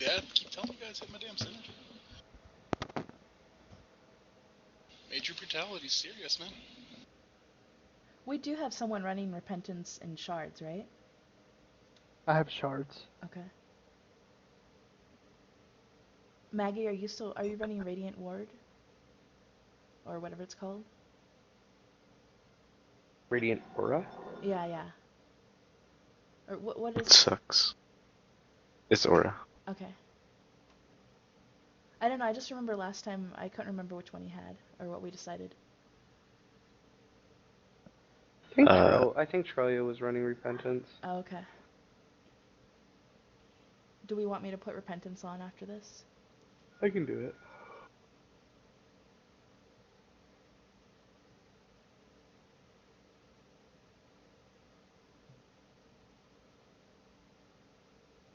Yeah, keep telling you guys hit my damn synergy. Major brutality, serious, man. We do have someone running Repentance in shards, right? I have shards. Okay. Maggie, are you running Radiant Ward? Or whatever it's called? Radiant Aura? Yeah, yeah. Or what is It sucks. It's Aura. Okay. I don't know, I just remember last time I couldn't remember which one he had or what we decided. I think Trelia was running Repentance. Oh, okay. Do we want me to put Repentance on after this? I can do it.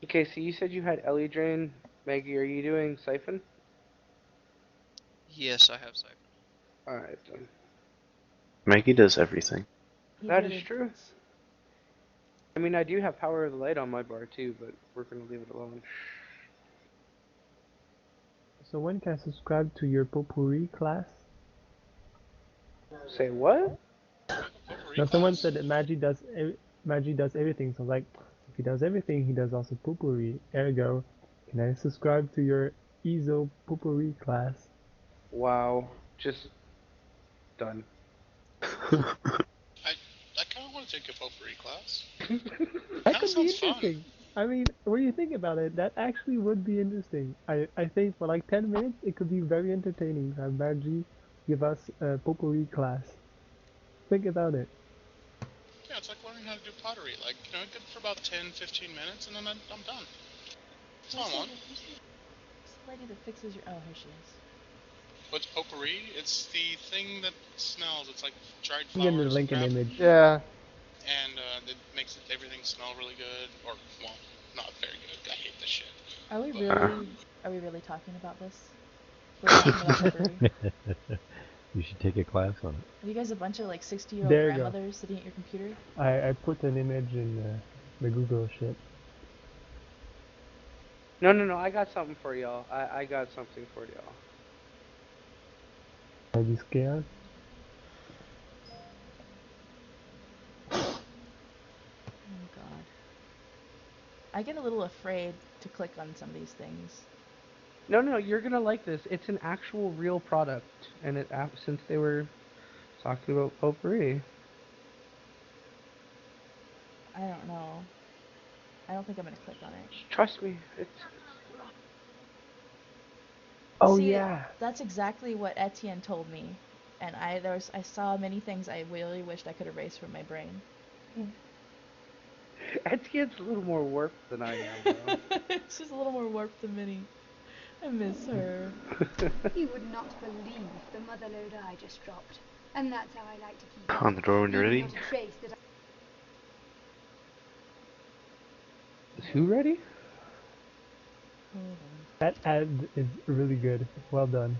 Okay, so you said you had Ellie Drain. Maggie, are you doing Siphon? Yes, I have Siphon. Alright then. Maggie does everything. That is true. I mean, I do have Power of the Light on my bar too, but we're gonna leave it alone. So when can I subscribe to your Potpourri class? Say what? No, someone said that Magi does everything. So like, if he does everything, he does also Potpourri. Ergo, can I subscribe to your Ezo Potpourri class? Wow. Just done. I kind of want to take a potpourri class. That Kinda could be sounds fun. interesting. I mean, when you think about it, that actually would be interesting. I think for like 10 minutes, it could be very entertaining to have Magi give us a Potpourri class. Think about it. Yeah, it's like learning how to do pottery. Like, good for about 10, 15 minutes, and then I'm done. That's all I want. Who's the lady that fixes your... Oh, here she is. What's potpourri? It's the thing that smells. It's like dried I'm getting the flowers. link and image. Yeah. And it makes everything smell really good. Or, well, not very good. I hate this shit. Are we But- really talking about this? We're talking about potpourri. You should take a class on it. Are you guys a bunch of like 60-year-old There you go. grandmothers sitting at your computer? I put an image in the Google shit. No, I got something for y'all. I got something for y'all. Are you scared? Oh god. I get a little afraid to click on some of these things. No, you're gonna like this. It's an actual real product, and since they were talking about potpourri. I don't know. I don't think I'm gonna click on it. Trust me, it's. Oh See, yeah. that's exactly what Etienne told me, and I saw many things I really wished I could erase from my brain. Etienne's a little more warped than I am, though. She's a little more warped than Minnie. I miss her. You would not believe the motherload I just dropped. And that's how I like to keep it. On the door when you're ready. Not a trace that Is who ready? Hold on. That ad is really good. Well done.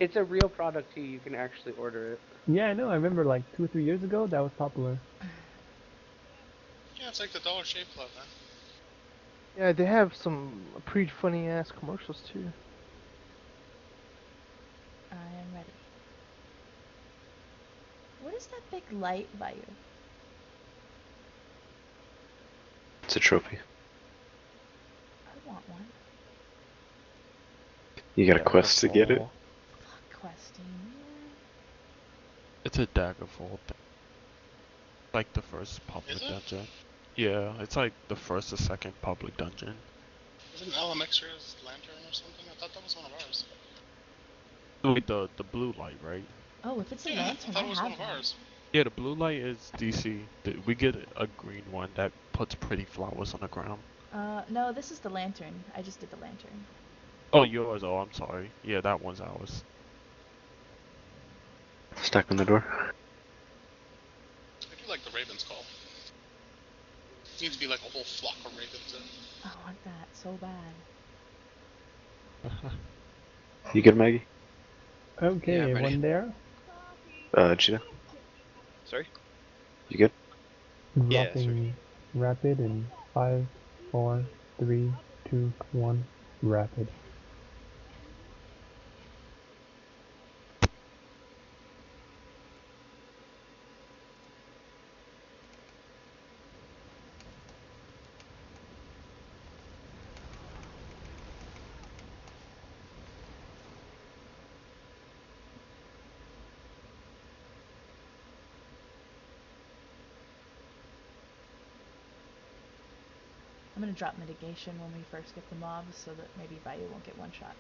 It's a real product too. You can actually order it. Yeah, I know. I remember like 2 or 3 years ago that was popular. Yeah, it's like the Dollar Shave Club, man. Yeah, they have some pretty funny ass commercials too. I am ready. What is that big light by you? It's a trophy. I want one. You got a quest to get it? Fuck questing, man. It's a Daggerfall thing. Like the first public Is it? dungeon. Yeah, it's like the first or second public dungeon. Isn't LMX's lantern or something? I thought that was one of ours. Wait, the blue light, right? Oh, if it's a Yeah, lantern, I thought it was one have of one. ours. Yeah, the blue light is DC. We get a green one that puts pretty flowers on the ground. No, this is the lantern. I just did the lantern. Oh, yours. Oh, I'm sorry. Yeah, that one's ours. Stuck on the door. I do like the Raven's Call. Needs to be like a whole flock of ravens in. I want that so bad. You good, Maggie? Okay, Yeah, I'm ready. everyone there? Gina? Sorry? You good? Yeah, Dropping rapid in 5, 4, 3, 2, 1, rapid. I'm gonna drop mitigation when we first get the mobs so that maybe Bayou won't get one shot.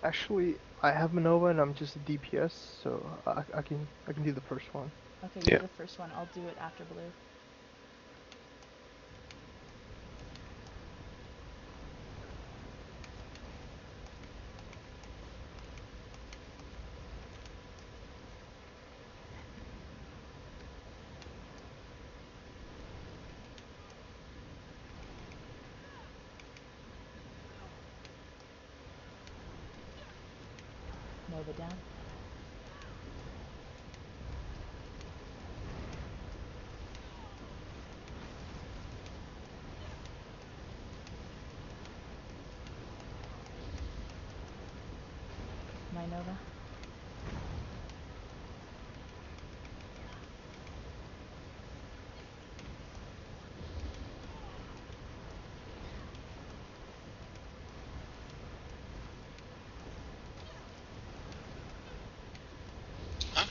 Actually, I have Manova and I'm just a DPS, so I can do the first one. Okay, you Yeah. do the first one. I'll do it after blue. Nova down. My Nova. Huh?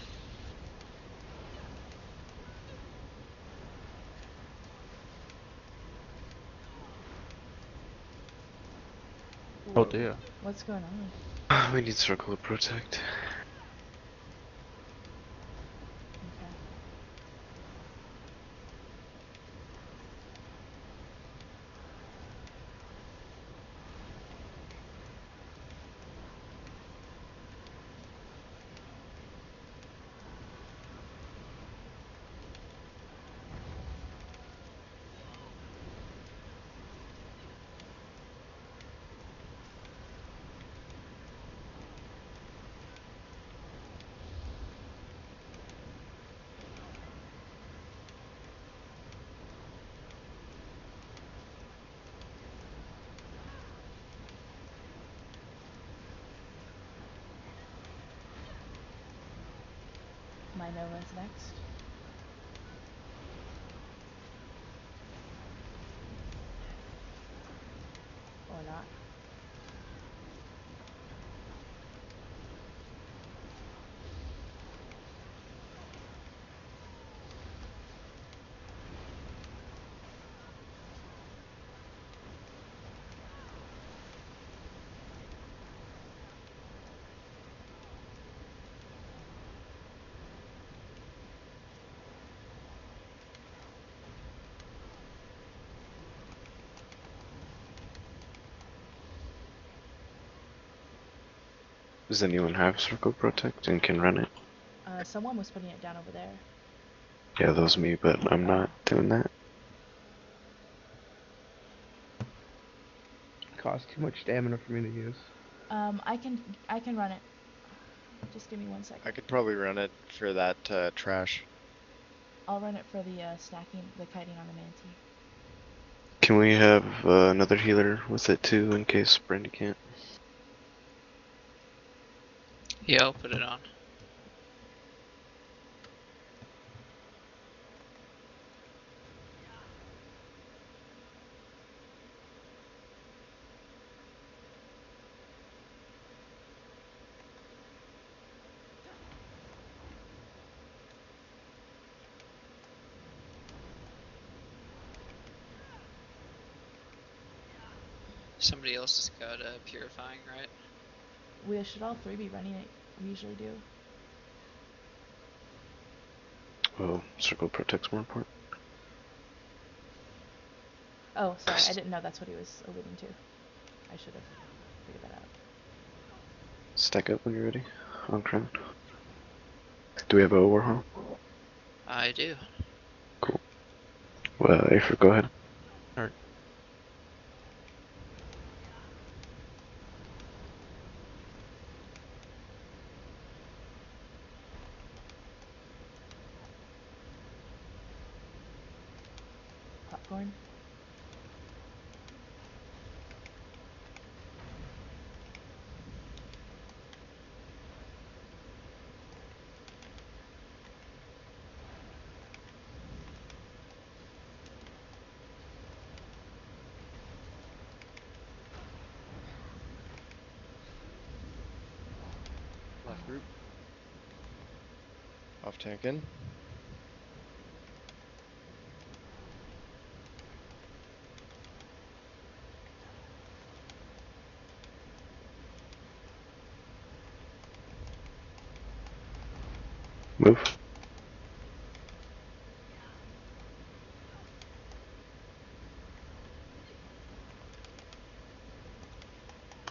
Oh dear. What's going on? We need circle of protect. Okay. My Nova's next. Or not. Does anyone have circle protect and can run it? Someone was putting it down over there. Yeah, that was me, but I'm not doing that. Costs too much stamina for me to use. I can run it. Just give me 1 second. I could probably run it for that trash. I'll run it for the stacking, the kiting on the manatee. Can we have another healer with it too, in case Brandy can't? Yeah, I'll put it on. Somebody else has got purifying, right? We should all three be running it. We usually do. Oh, circle protect's more important. Oh, sorry, I didn't know that's what he was alluding to. I should have figured that out. Stack up when you're ready. On crown. Do we have a Warhol? I do. Cool. Well, Afer, go ahead. Alright. popcorn. Left group. Off tank in. Move.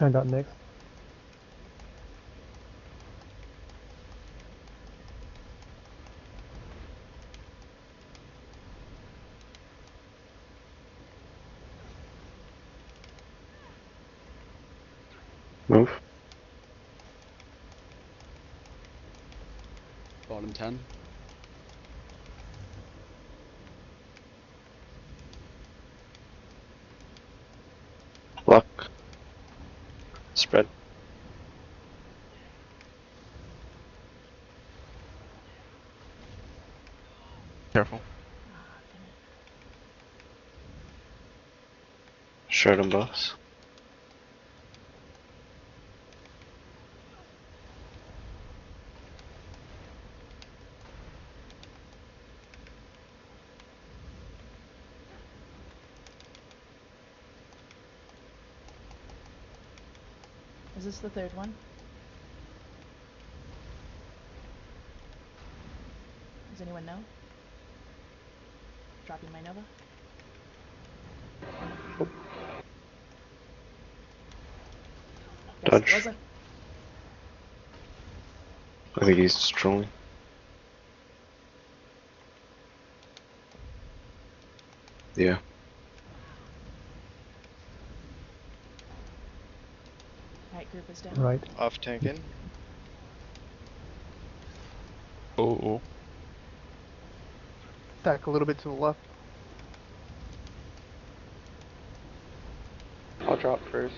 I got next. Move. Bottom 10. Lock. Spread. Careful. Shred them, boss. Is this the third one? Does anyone know? Dropping my Nova? Guess Dodge. it wasn't. I think he's strolling. Yeah. Right group is down. Right. Off tank in. Oh. Stack a little bit to the left. I'll drop first.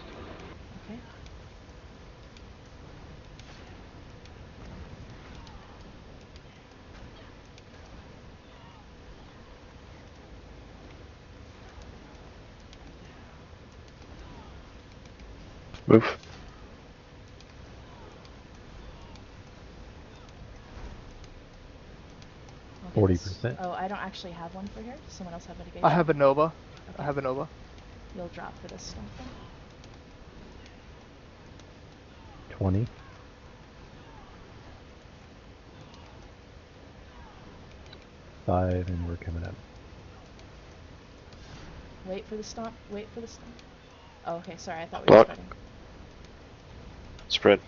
Okay. Move. Okay, this- 40%. Oh, I don't actually have one for here. Does someone else have mitigation? I have a Nova. Okay. I have a Nova. You'll drop for this stuff then. 20. Five, and we're coming up. Wait for the stomp. Wait for the stomp. Oh, okay. Sorry, I thought we were Block. spreading. Spread.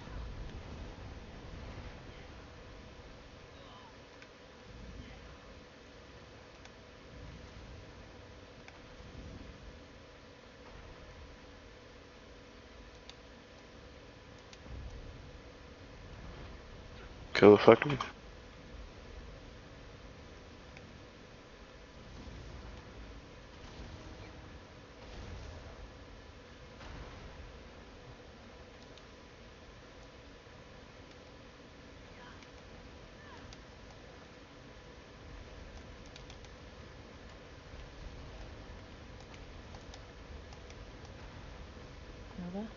Kill the fucker. Nova.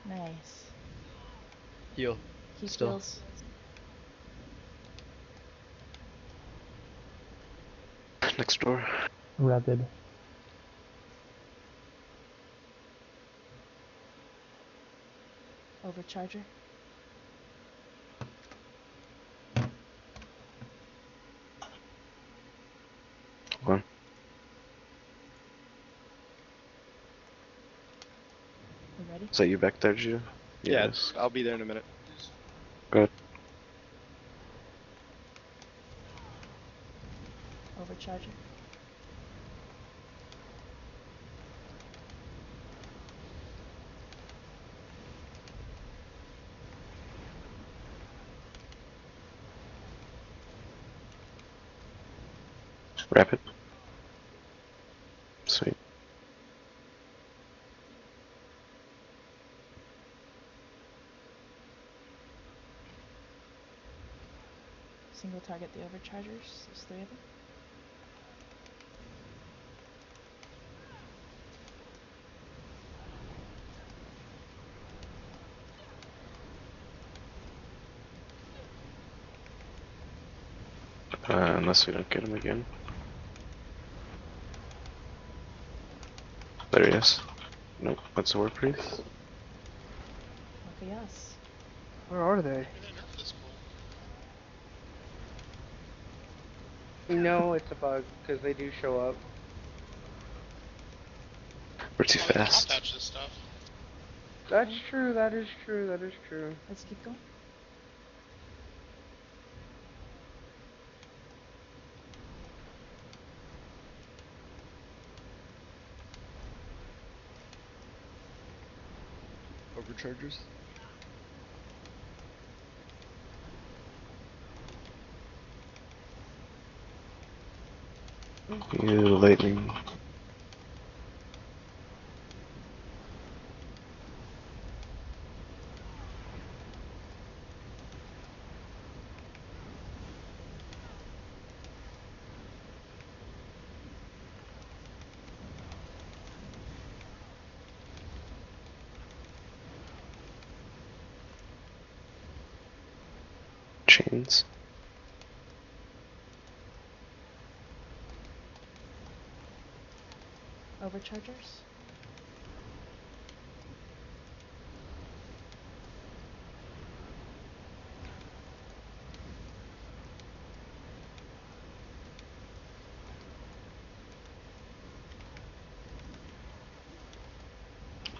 Nice. Heal. Keep Still. heals. Next door. Rapid. Overcharger. One. You ready? Is that you back there, Gio? Yeah, Yes. I'll be there in a minute. Go ahead. Overcharger. Rapid. Sweet. Single target the overchargers. There's 3 of them. Unless we don't get him again. There he is. Nope, that's a war priest. Okay, yes. Where are they? Maybe they nerfed this bull. No, it's a bug because they do show up. We're too Oh, they can hot fast. patch this stuff. That's true. That is true. That is true. Let's keep going. Overchargers. You lightning. Chains. Overchargers.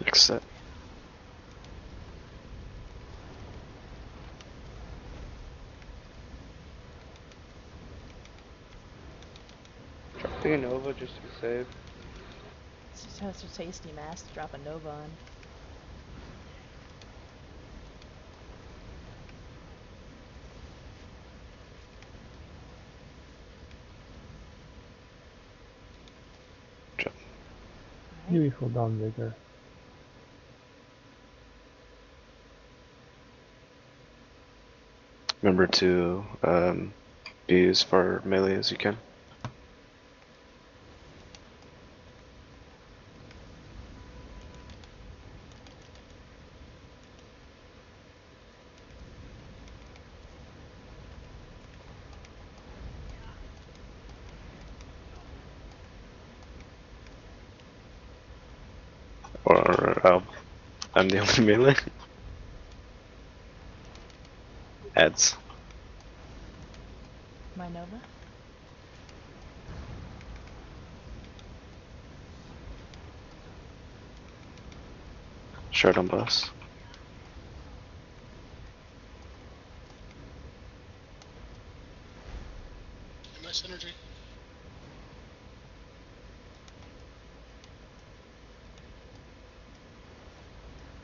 Next set. Dropping a Nova just to be safe. It's just such a tasty mass to drop a Nova on. Beautiful Dawn Vigor. Remember to be as far melee as you can. Or I'm the only melee. Ads. My Nova. Shard on boss. Get my synergy.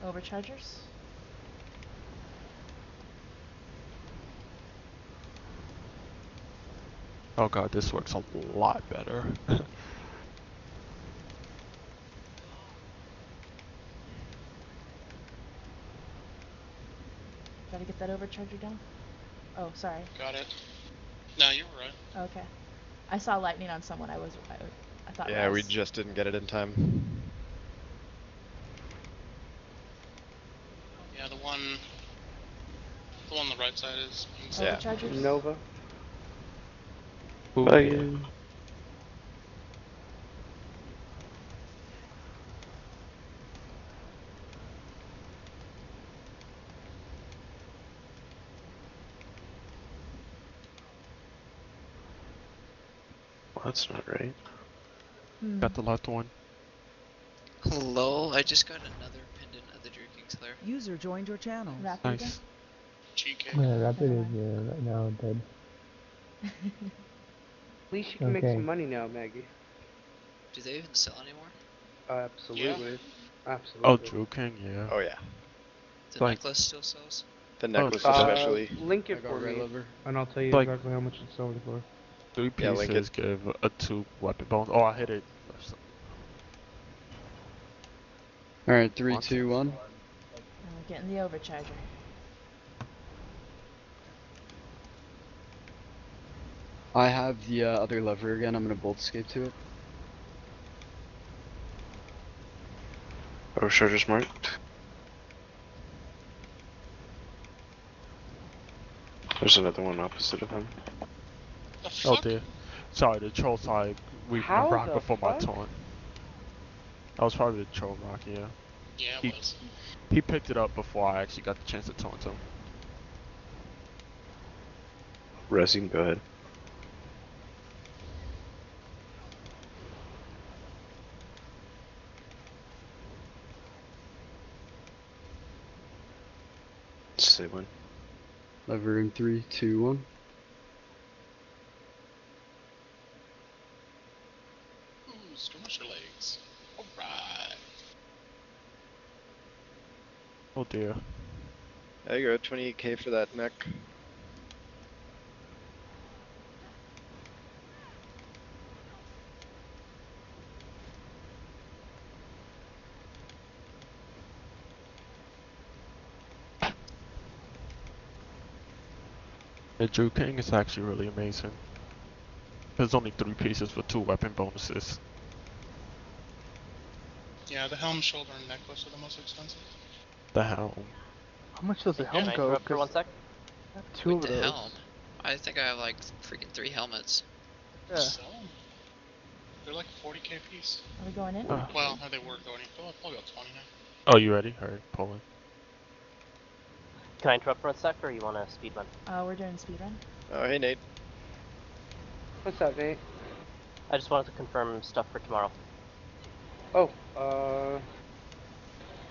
Overchargers. Oh god, this works a lot better. Gotta get that overcharger down. Oh, sorry. Got it. No, you were right. Okay. I saw lightning on someone. I thought. Yeah, we Res. just didn't get it in time. Yeah, the one on the right side is being Yeah. Overchargers. Nova. Ooh, Oh, yeah. yeah. Well, that's not right. Hmm. Got the left one. Lol, I just got another pendant of the Drew Kingslayer. User joined your channel. Rapid again? Nice. cheek. Yeah, Rapid Never is mind. right now dead. At least you can make Okay. some money now, Maggie. Do they even sell anymore? Absolutely. Oh, Absolutely. Drew King, yeah. Oh yeah. The Like- necklace still sells? The necklace Uh, especially. Link I it got for right me, over. and I'll tell you Like- exactly how much it's selling for. 3 Yeah, link pieces give a 2 weapon bonus. Oh, I hit it. Alright, 3, What? 2, 1. We're getting the overcharger. I have the other lever again. I'm gonna bolt escape to it. Overcharger's marked. There's another one opposite of him. The Oh fuck? dear. Sorry, the troll side. We How rock the before my fuck? taunt. That was probably the troll rock, yeah. Yeah, He- it was. He picked it up before I actually got the chance to taunt him. Resing, go ahead. Say when. Lever in 3, 2, 1. Ooh, skirmish your legs. Alright. Oh dear. There you go, 28k for that mech. The Drew King is actually really amazing. There's only 3 pieces with 2 weapon bonuses. Yeah, the helm, shoulder, and necklace are the most expensive. The helm. How much does the Can helm I go? interrupt for 'Cause 1 sec? I have 2 Wait, of the those. helm? I think I have like freaking 3 helmets. Yeah. Sell 'em. They're like 40k a piece. Are we going in? Well, they were going in. They'll go 20 now. Oh, you ready? Alright, pull in. Can I interrupt for 1 sec, or you want to speed run? We're doing speedrun. Oh, hey Nate. What's up, Nate? I just wanted to confirm stuff for tomorrow. Oh,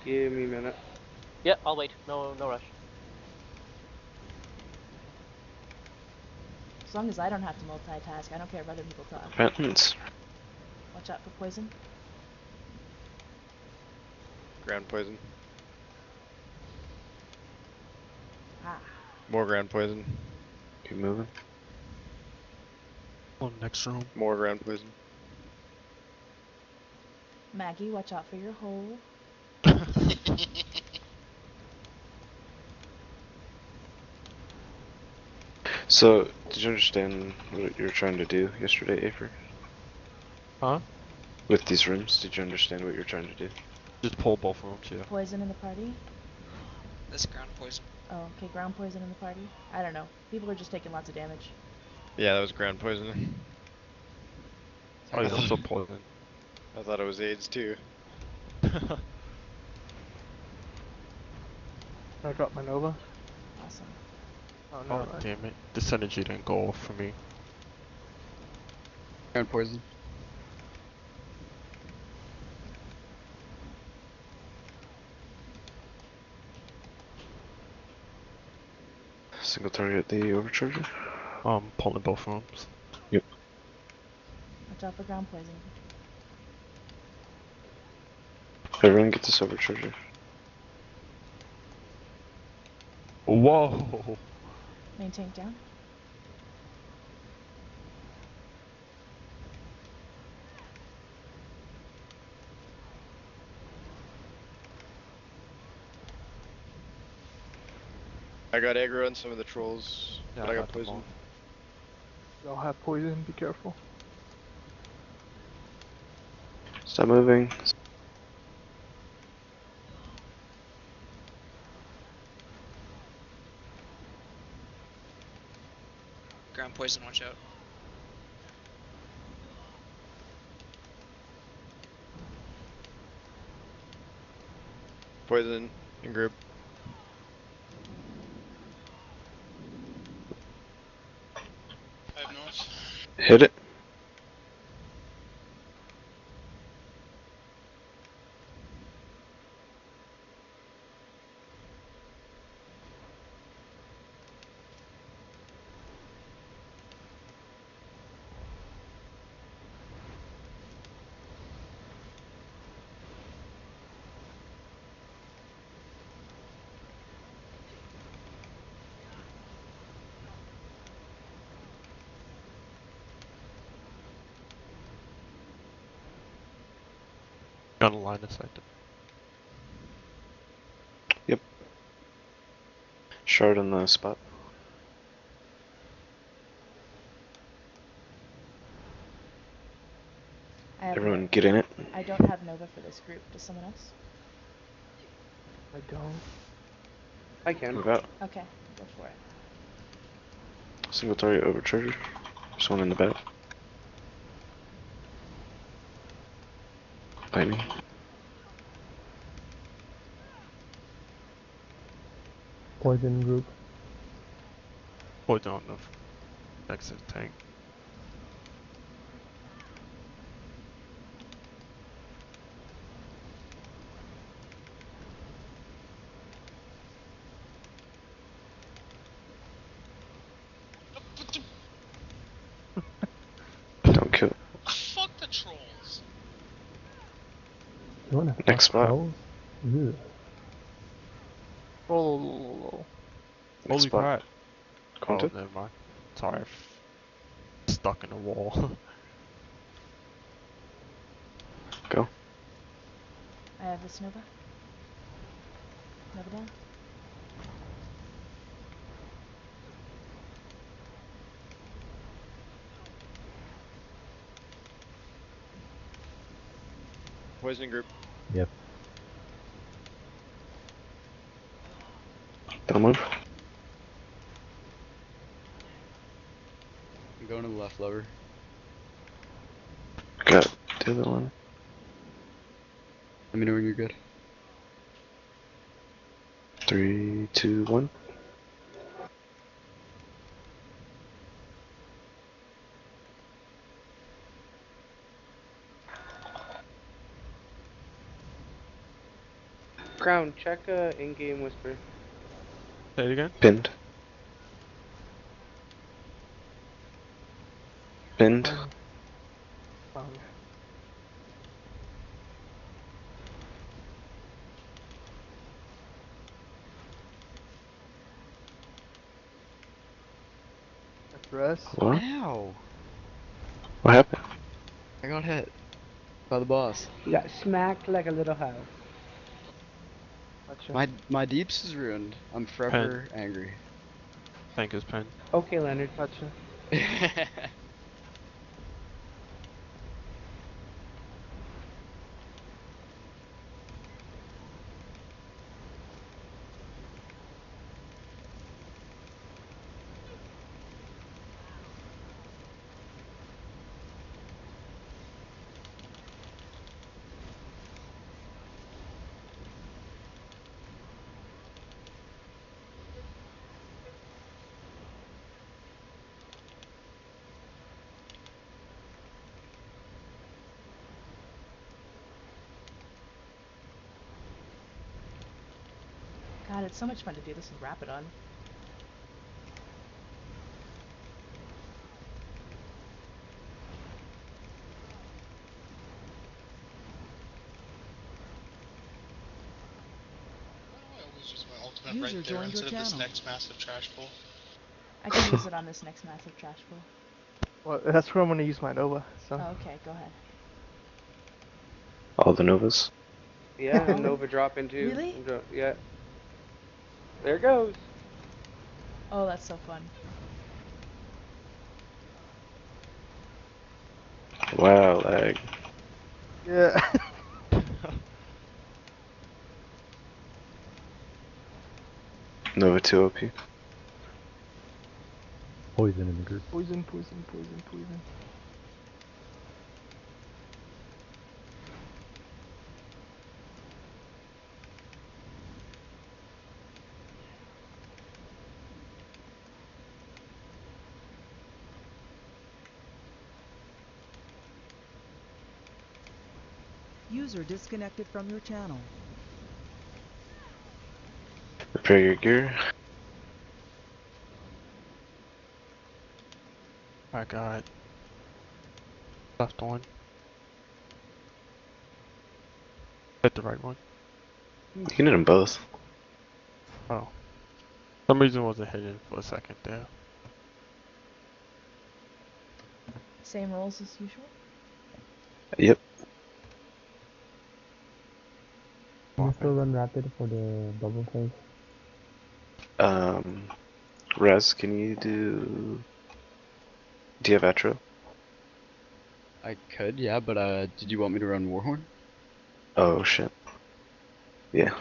give me a minute. Yeah, I'll wait. No rush. As long as I don't have to multitask, I don't care if other people talk. Repentance. Watch out for poison. Ground poison. Ah. More ground poison. Keep moving. Oh, next room. More ground poison. Maggie, watch out for your hole. So, did you understand what you were trying to do yesterday, Afer? Huh? With these rooms, did you understand what you were trying to do? Just pull both rooms, yeah. Poison in the party? That's ground poison. Oh, okay, ground poison in the party? I don't know. People are just taking lots of damage. Yeah, that was ground poison. Oh, yeah, also poison. I thought it was AIDS too. I dropped my Nova. Awesome. Oh, no. Oh, damn it. The synergy didn't go off for me. Ground poison. Single target the overcharger? Pulling both rooms. Yep. Watch out for ground poison. Everyone get this overcharger. Whoa! Main tank down. I got aggro on some of the trolls, Yeah, but I got them poison. all. Y'all have poison, be careful. Stop moving. Ground poison, watch out. Poison in group. I have noise. Hit it. Gonna line of sight. Yep. Shard on the spot. I have Everyone get in it. I don't have Nova for this group. Does someone else? I don't. I can. Move out. Okay, go for it. Single target overcharger. There's one in the back. Lightning. Poison group. Poison on the next to the tank. Don't kill. Fuck the trolls. You wanna Next fuck spot. trolls? Ugh. Oh. Next Holy spot. crap. Oh, Content. never mind. Sorry, stuck in a wall. Go. I have this Nova. Nova down. Poison group. Yep. Don't move. I'm going to the left lover. Got the other one. Let me know when you're good. 3, 2, 1. Crown, check in-game whisper. Say it again. Pinned. Pinned. Found. That's rest. What? Ow! What happened? I got hit by the boss. You got smacked like a little hoe. Gotcha. My deeps is ruined. I'm forever angry. Tank is pinned. Okay, Leonard. Gotcha. God, it's so much fun to do this with Rapidon. Why do I always use my ultimate User right there joined your instead of this channel. next massive trash pull? I can use it on this next massive trash pull. Well, that's where I'm gonna use my Nova. So. Oh, okay, go ahead. All the Novas. Yeah, and Nova drop into. Really? Yeah. There it goes. Oh, that's so fun. Wow, lag. Yeah. Nova 2 OP. Poison in the group. Poison. User disconnected from your channel. Prepare your gear. I got left one. Hit the right one. You can hit them both. Oh. Some reason it wasn't hidden for a second there. Same rolls as usual? Yep. Can you still run rapid for the bubble phase? Res, can you do you have Atro? I could, yeah, but did you want me to run Warhorn? Oh shit. Yeah.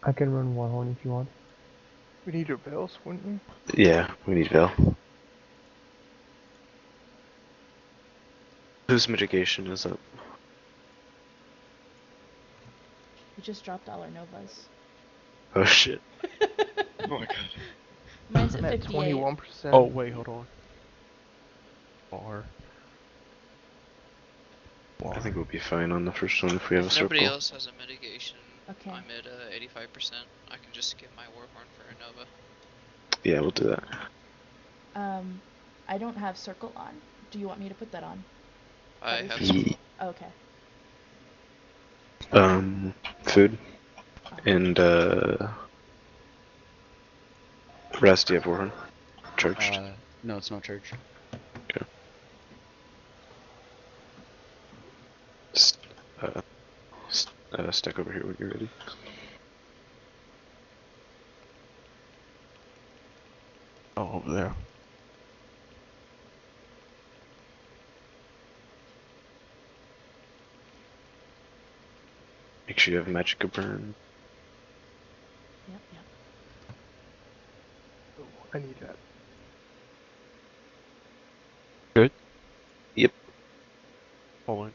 I can run Warhorn if you want. We need your veils, wouldn't we? Yeah, we need Veil. Whose mitigation is up? We just dropped all our Novas. Oh shit. Oh my god. Mine's at I'm at 58. 21%. Oh wait, hold on. Bar. I think we'll be fine on the first one if we have a If circle. nobody else has a mitigation, Okay. I'm at 85%. I can just skip my Warhorn for a Nova. Yeah, we'll do that. I don't have circle on. Do you want me to put that on? I At least have you- circle. Okay. Food and rest. Do you have Warhorn charged? No, it's not charged. Okay. Stack over here when you're ready. Oh, over there. Make sure you have Magic Burn. Yep, yep. Oh, I need that. Good? Yep. Hold on.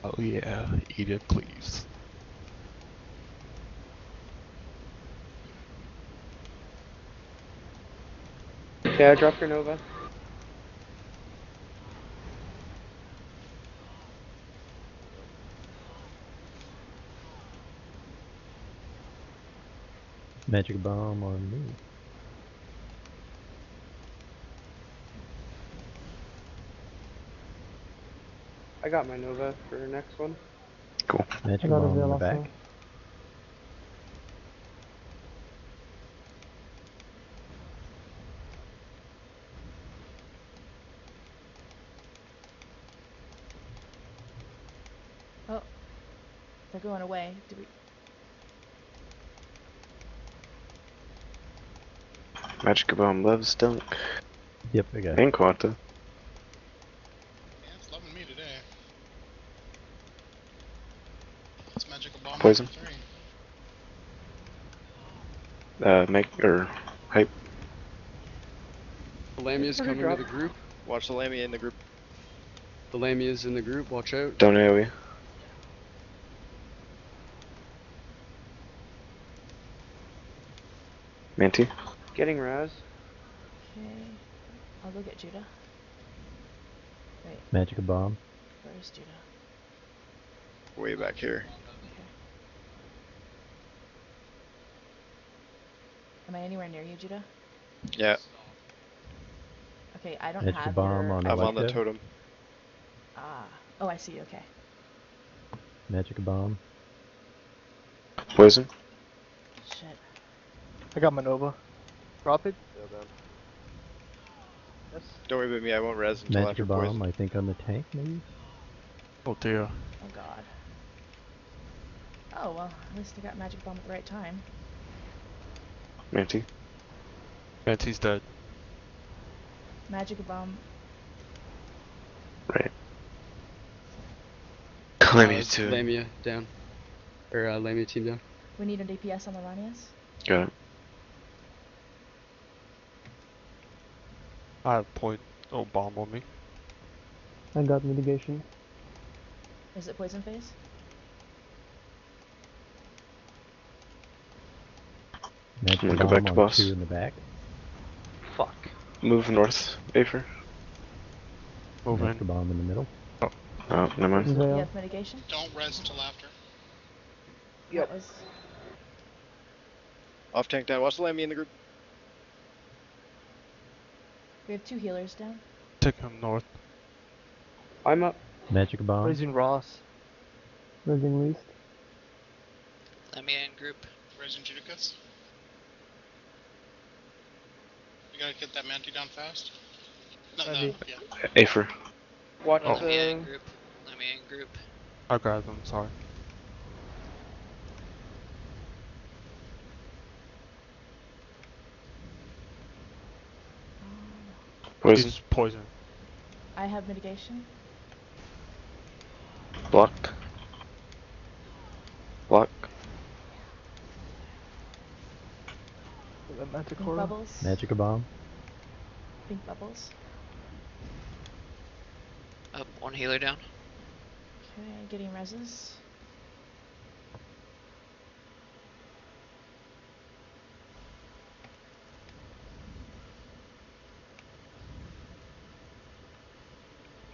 Oh yeah, Edith Cleaves. Okay, I dropped your Nova. Magic bomb on me. I got my Nova for next one. Cool. Magic got a bomb in veil the also. back. Oh, they're going away. Do we? Magic Bomb loves Dunk. Yep, I got it. And Quanta. Yeah, it's loving me today. It's Magical Bomb Poison. number 3. Make or hype. The Lamia's coming to the group. Watch the Lamia in the group. The Lamia's in the group, watch out. Don't AoE. Manti. Getting Raz. Okay. I'll go get Judah. Wait, Magic bomb. where's Judah? Way back here. Okay. Am I anywhere near you, Judah? Yeah, Okay, I don't Magic have bomb your... on I'm on the Electa. totem. Ah. Oh, I see. Okay. Magic bomb. Poison. Shit. I got my Nova. Drop it. Yes. Don't worry about me, I won't res until Magic after bomb, poison. I think, on the tank, maybe? Oh dear. Oh god. Oh well, at least I got magic bomb at the right time. Manti. Manti's dead. Magic bomb. Right. Lamia It's 2. Lamia down. Or Lamia team down. We need a DPS on the Lanias. Got it. I have bomb on me. I got mitigation. Is it poison phase? Magic I'm gonna go bomb back to on boss. 2 in the back. Fuck. Move north, Afer. Move Magic in. bomb in the middle. Oh, never mind. You Veil. have mitigation? Don't res until after. That was... Off tank down. Watch the Lamia in the group. We have 2 healers down. Take him north. I'm up. Magic bomb. Raising Ross. Rising least. Lamia in group. Raising Judicus. You gotta get that Manti down fast. No, Ready. yeah. Afer. Watch Oh. Lamia in the. group. Lamia in group. I grabbed him, sorry. Poison. He's poison. I have mitigation. Block. Block. The Pink Manticora. bubbles. Magic bomb. Pink bubbles. Up, one healer down. Okay, getting reses.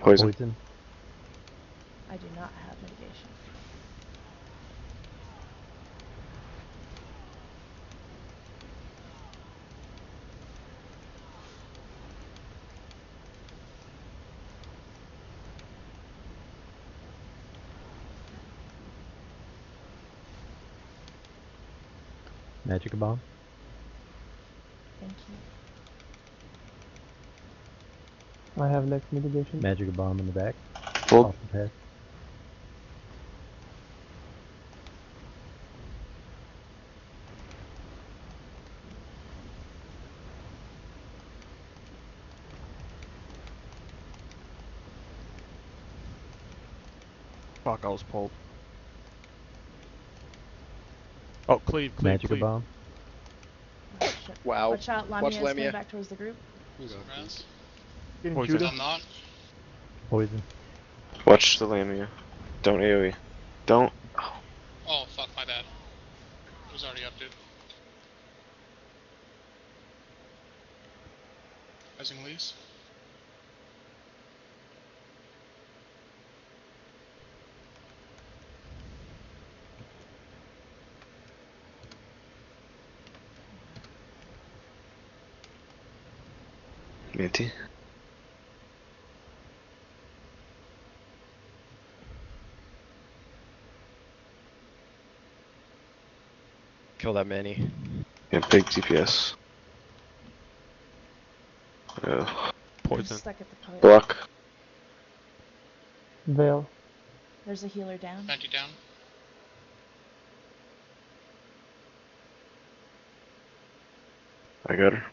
Poison. Poison. I do not have mitigation. Magic bomb. Thank you. I have next mitigation. Magic bomb in the back. Hold. Off the head. Fuck, I was pulled. Oh, cleave, cleave, Magic cleave. bomb. Oh, shit. Wow. Watch out, Watch Lamia is Lamia. going back towards the group. Grass. Getting Poison. Judah. I'm not. Poison. Watch the Lamia. Don't AoE. Don't. Oh, fuck, my bad. It was already up, dude. Rising Lease. Manti. Kill that Manny. Yeah, big DPS. I'm Poison. stuck at the pillar. Block. Veil. There's a healer down. Manti down. I got her.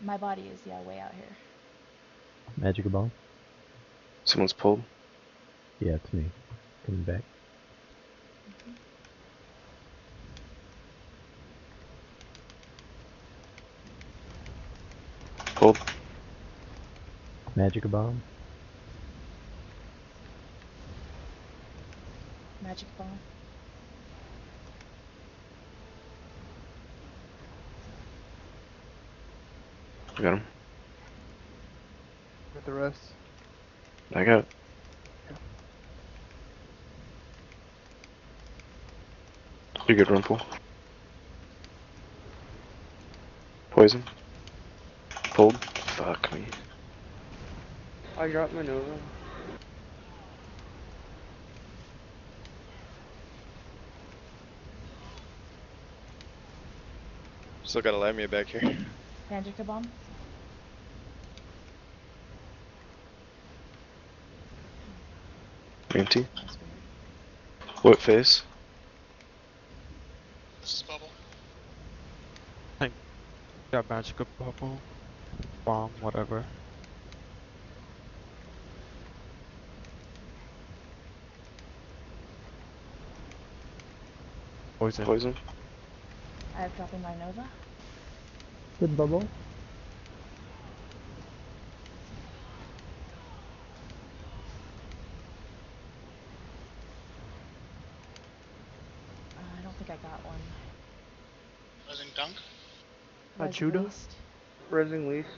My body is, yeah, way out here. Magic bomb. Someone's pulled. Yeah, it's me. Coming back. Pulled. Magic bomb. Magic bomb. I got him. With the rest. I got it. You good, Rumple. Poison. Pulled. Fuck me. I dropped my Nova. Still got a Lamia back here. Magic bomb. Manti. That's weird. What phase? This is Bubble. Got magic bubble. Bomb, whatever. Poison. Poison. I have dropping my Nova. Good bubble. I don't think I got one. Rising Dunk. Rise Judah? Least. Rising least.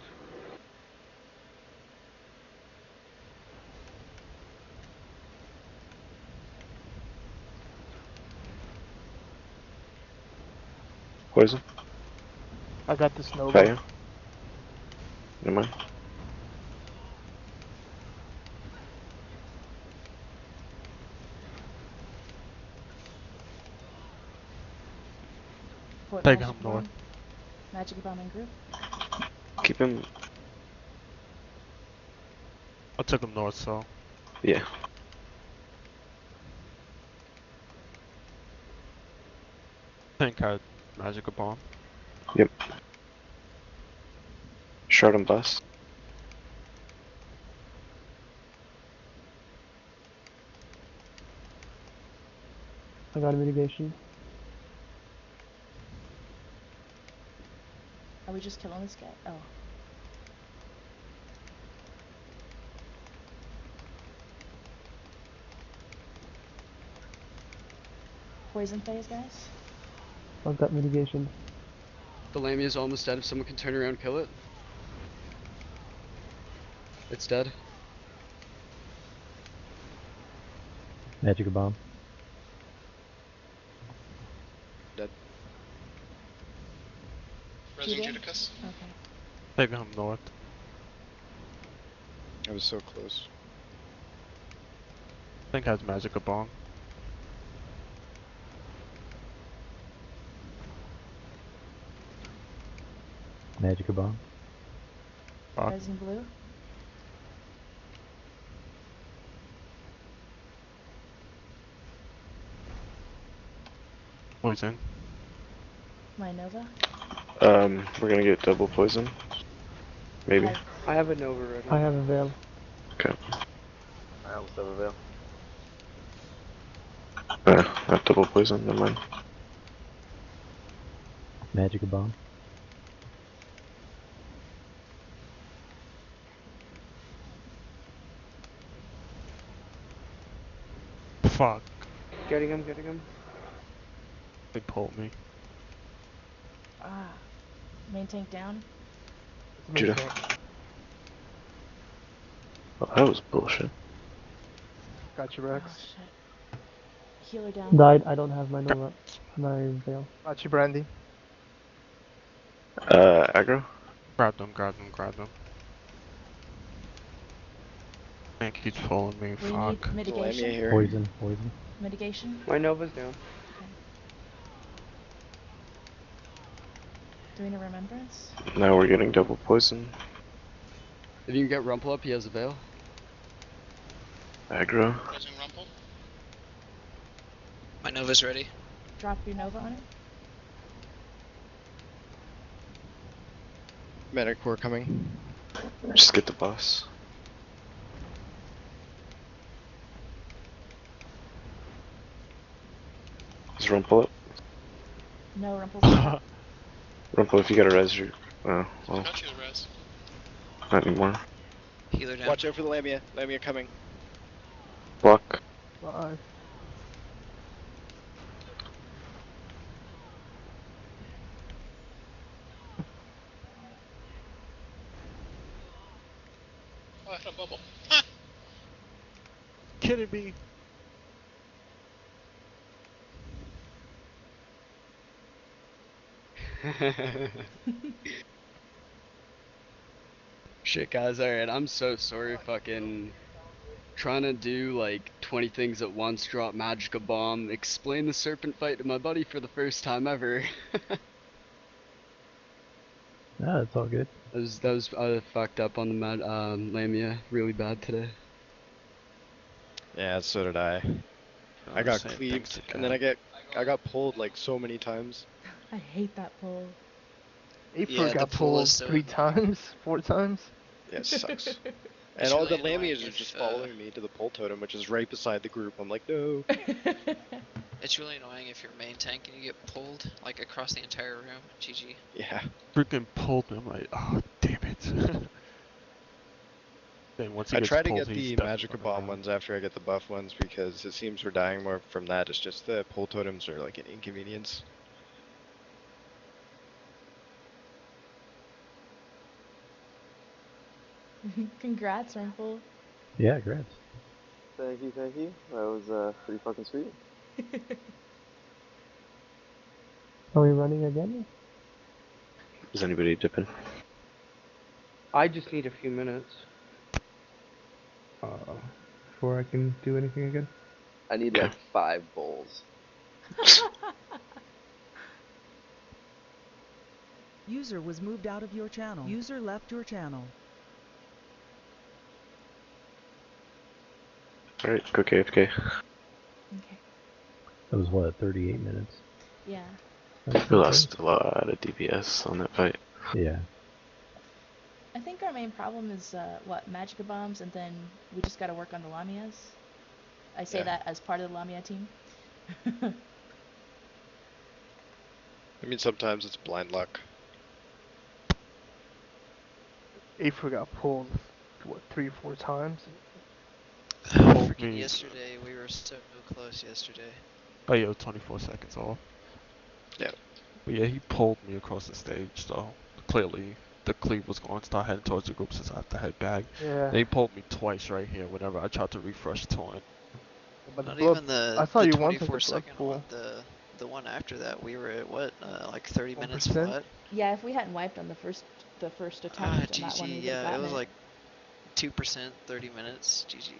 Poison. I got this Nova. Got you. Never mind. Take Magic him north. Bomb. Magic Bomb in group. Keep him. I took him north, so. Yeah. Tank had magic bomb. Yep. Shard and bust. I got a mitigation. Are we just killing this guy? Oh. Poison phase, guys? I've got mitigation. The Lamia's almost dead. If someone can turn around and kill it. It's dead. Magic bomb. Dead. Resing Judah? Judicus. Okay. Take him north. I was so close. Tank has magic bomb. Magic bomb. Fuck. Rising blue. Poison. My Nova. We're gonna get double poison. Maybe. I have a Nova ready. I have a veil. Okay. I almost have a veil. Not double poison, never mind. Magic bomb. Fuck. Getting him, getting him. They pulled me. Ah. Main tank down. Judah. Oh, that was bullshit. Got you, Oh Rex. shit. Healer down. Died. I don't have my Nova. My veil. Got you, Brandy. Aggro? Grab them, grab them, grab them. Tank keeps pulling me, We fuck. need mitigation. here. Poison. Poison. Mitigation. My Nova's down. Doing a remembrance. Now we're getting double poison. If you can get Rumple up, he has a veil. Aggro. Resing Rumple. My Nova's ready. Drop your Nova on it. Medic core coming. Just get the boss. Is Rumple up? No, Rumple's Rumple, if you got a res, you. Oh, well, Got you the res. not anymore. Healer down. Watch out for the Lamia. Lamia coming. Block. Bye. Oh, I had a bubble. Kidding me. Shit, guys, alright, I'm so sorry fucking trying to do like 20 things at once, drop Magica Bomb, explain the serpent fight to my buddy for the first time ever. Ah, that's all good. That was fucked up on the Lamia really bad today. Yeah, so did I. I got cleaved, and then I got pulled like so many times. I hate that pull. April Yeah, got the pull pulled is so 3 times, 4 times. Yeah, it sucks. It's And all the really annoying Lamias are if, just following me to the pole totem, which is right beside the group. I'm like, no. It's really annoying if you're main tank and you get pulled like across the entire room. GG. Yeah. Freaking pulled me. I'm like, oh, damn it. Then once he I gets try to pulled, get he's the definitely Magica Bomb around. ones after I get the buff ones because it seems we're dying more from that. It's just the pole totems are like an inconvenience. Congrats, Rumple. Yeah, congrats. Thank you, thank you. That was pretty fucking sweet. Are we running again? Is anybody dipping? I just need a few minutes. Before I can do anything again. I need like 5 bowls. User was moved out of your channel. User left your channel. Alright, go KFK. Okay. That was what, 38 minutes? Yeah. That's We okay. lost a lot of DPS on that fight. Yeah. I think our main problem is, what, Magica Bombs, and then we just gotta work on the Lamias. I say Yeah. that as part of the Lamia team. I mean, sometimes it's blind luck. April got pulled, what, 3 or 4 times? Freaking Me. yesterday, we were so close yesterday. Oh yeah, 24 seconds off. Yeah. But yeah, he pulled me across the stage, so clearly the cleave was going to start heading towards the group since I have to head back. Yeah. They pulled me twice right here whenever I tried to refresh torrent. But Not the blood, even the, I saw the you once with 24 the blood second pool. one, the one after that, we were at what, like 30 minutes 1%? flat? Yeah, if we hadn't wiped on the first attempt Ah, on that one, we GG, would have yeah, it gotten was it. like 2%, 30 minutes, GG.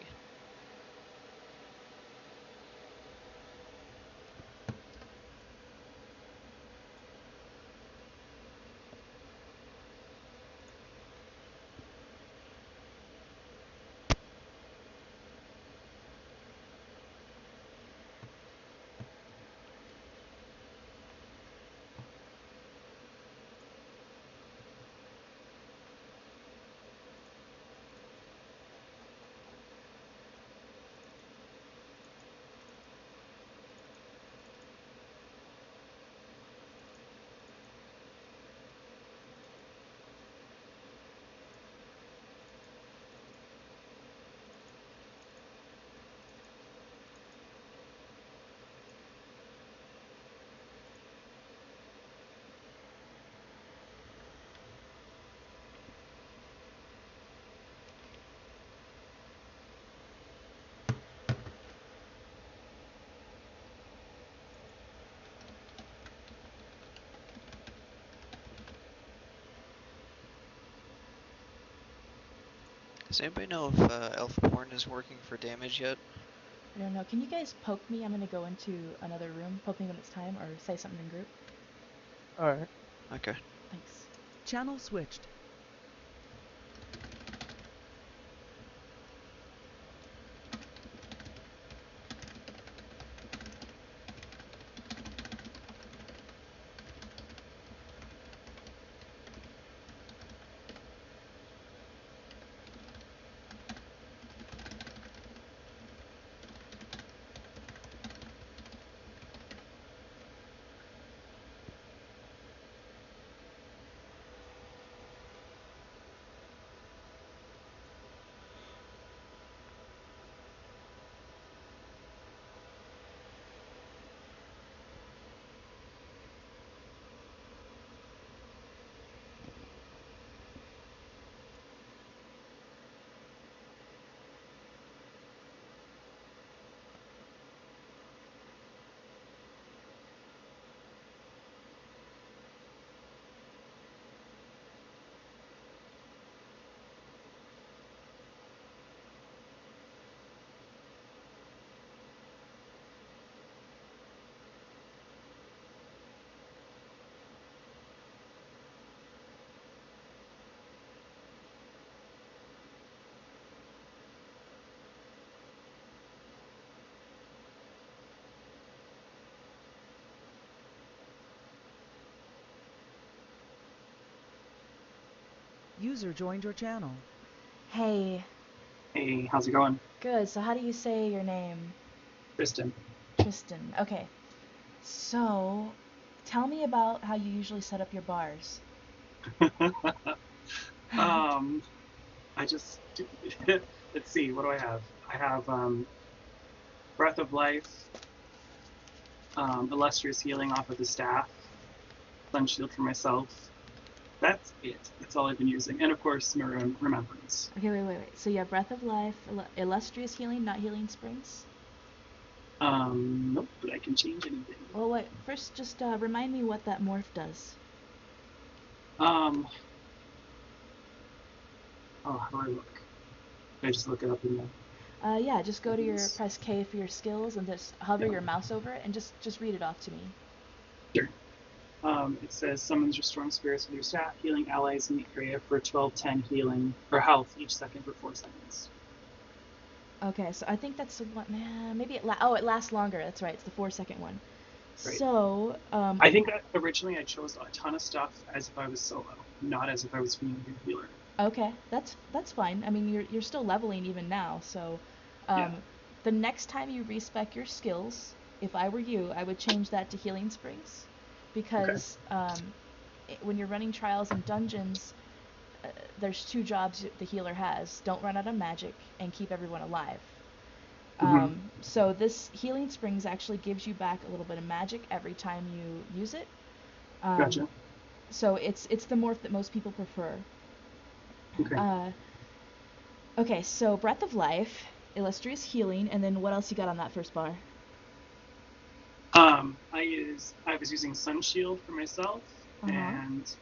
Does anybody know if Elf Porn is working for damage yet? I don't know. Can you guys poke me? I'm gonna go into another room. Poke me when it's time, or say something in group. Alright. Okay. Thanks. Channel switched. User joined your channel. Hey. Hey, how's it going? Good. So how do you say your name? Tristan. Tristan. Okay. So, tell me about how you usually set up your bars. I just let's see, what do I have? I have Breath of Life, Illustrious Healing off of the staff, Sun Shield for myself. That's it. That's all I've been using, and of course, Maroon Remembrance. Okay, wait. So you have Breath of Life, Illustrious Healing, not Healing Springs? Nope, but I can change anything. Well, wait. First, just remind me what that morph does. Oh, how do I look? Can I just look it up in the... Yeah, just go to your, press K for your skills, and just hover your mouse over it, and just read it off to me. Sure. It says summons your storm spirits with your staff, healing allies in the area for 12-10 healing or health each second for 4 seconds. Okay, so I think that's the one. Maybe it lasts longer. That's right. It's the 4-second one. Right. So I think originally I chose a ton of stuff as if I was solo, not as if I was being a healer. Okay, that's fine. I mean, you're still leveling even now. So Yeah. the next time you respec your skills, if I were you, I would change that to healing springs, because when you're running trials and dungeons, there's 2 jobs the healer has: don't run out of magic and keep everyone alive. So this healing springs actually gives you back a little bit of magic every time you use it. Gotcha. So it's the morph that most people prefer. Okay. Okay, so Breath of Life, Illustrious Healing, and then what else you got on that first bar? I was using Sun Shield for myself, and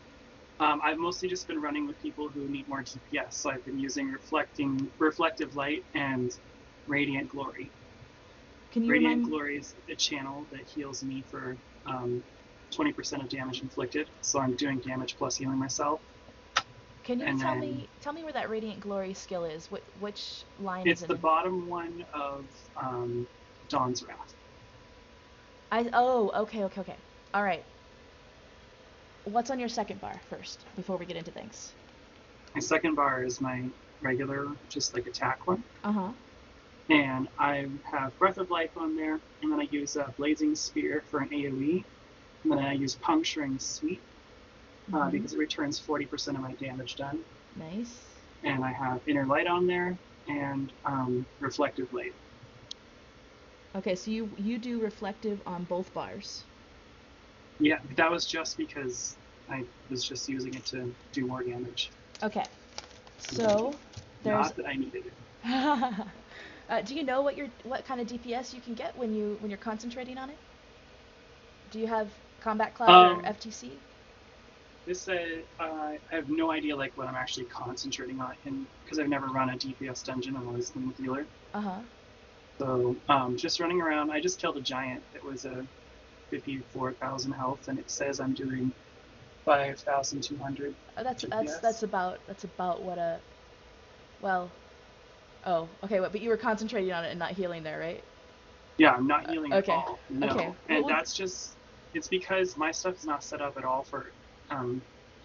I've mostly just been running with people who need more DPS. So I've been using Reflective Light and Radiant Glory. Can you Radiant Glory is a channel that heals me for 20% of damage inflicted. So I'm doing damage plus healing myself. Can you And tell then- me where that Radiant Glory skill is? Which line is It's it the in? bottom one of Dawn's Wrath. Okay. All right. What's on your second bar first, before we get into things? My second bar is my regular, just like attack one. Uh-huh. And I have Breath of Life on there, and then I use Blazing Spear for an AoE, and then I use Puncturing Sweep because it returns 40% of my damage done. Nice. And I have Inner Light on there, and Reflective Light. Okay, so you do reflective on both bars. Yeah, that was just because I was just using it to do more damage. Okay. So there's Not that I needed it. do you know what kind of DPS you can get when you're concentrating on it? Do you have Combat Cloud or FTC? This I have no idea like what I'm actually concentrating on, and because I've never run a DPS dungeon, I'm always been with healer. So just running around. I just killed a giant that was a 54,000 health, and it says I'm doing 5,200. That's about what a but you were concentrating on it and not healing there, right? Yeah, I'm not healing at okay. all. No. Okay. And that's just it's because my stuff is not set up at all for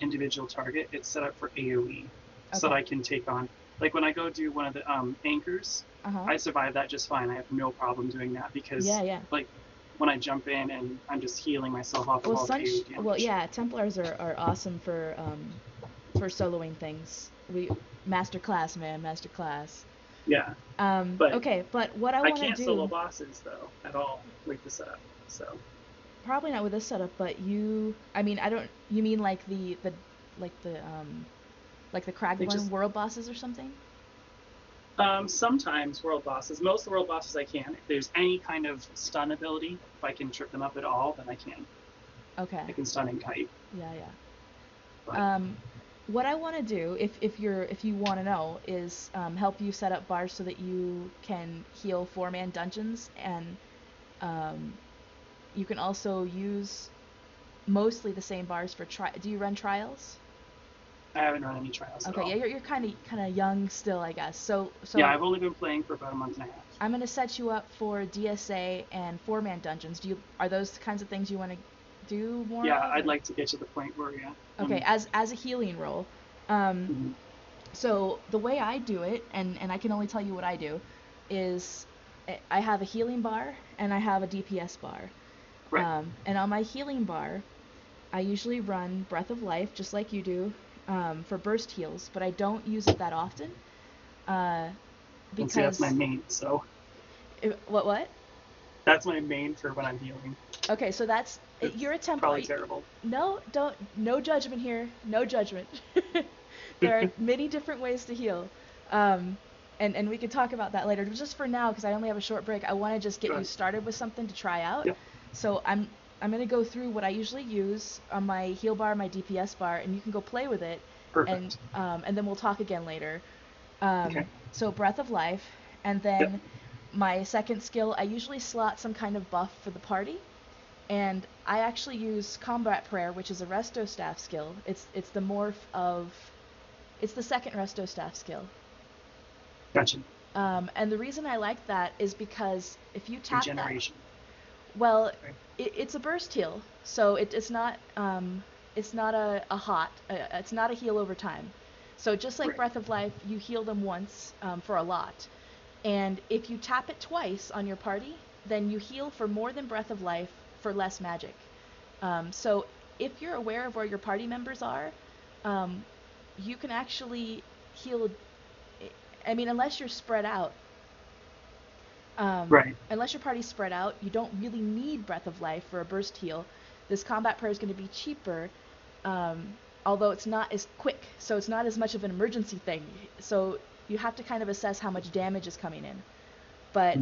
individual target. It's set up for AoE, so that I can take on. Like when I go do one of the anchors, I survive that just fine. I have no problem doing that because like when I jump in and I'm just healing myself off of all KO damage. Templars are awesome for soloing things. Masterclass, man, masterclass. Yeah. But what I want to do. I can't solo bosses though at all with the setup. So. Probably not with this setup, but you mean like the Kraglan world bosses or something? Sometimes world bosses. Most of the world bosses I can. If there's any kind of stun ability, if I can trip them up at all, then I can. Okay. I can stun and kite. Yeah. What I want to do, if you want to know, is help you set up bars so that you can heal 4-man dungeons, and you can also use mostly the same bars for do you run trials? I haven't run any trials at all. Okay, yeah, you're kind of young still, I guess. So yeah, I've only been playing for about a month and a half. I'm gonna set you up for DSA and 4-man dungeons. Are those the kinds of things you want to do more? Yeah, I'd like to get to the point where Okay, as a healing role. So the way I do it, and I can only tell you what I do, is I have a healing bar and I have a DPS bar. Right. And on my healing bar, I usually run Breath of Life, just like you do, for burst heals, but I don't use it that often. Because that's my main, so. What? That's my main for when I'm healing. Okay, so you're a Templar. Probably terrible. No judgment here. No judgment. There are many different ways to heal. And we can talk about that later. Just for now, because I only have a short break, I want to just get you started with something to try out. Yep. So I'm going to go through what I usually use on my heal bar, my DPS bar, and you can go play with it. Perfect. And then we'll talk again later. Okay. So Breath of Life, and then my second skill, I usually slot some kind of buff for the party. And I actually use Combat Prayer, which is a Resto Staff skill. It's the morph of... It's the second Resto Staff skill. Gotcha. And the reason I like that is because if you tap Regeneration. that... Well, it's a burst heal, so it's not a hot... it's not a heal over time. So just like Breath of Life, you heal them once for a lot. And if you tap it twice on your party, then you heal for more than Breath of Life for less magic. So if you're aware of where your party members are, you can actually heal... I mean, unless you're spread out. Unless your party's spread out, you don't really need Breath of Life for a burst heal. This Combat Prayer is going to be cheaper, although it's not as quick, so it's not as much of an emergency thing. So you have to kind of assess how much damage is coming in. But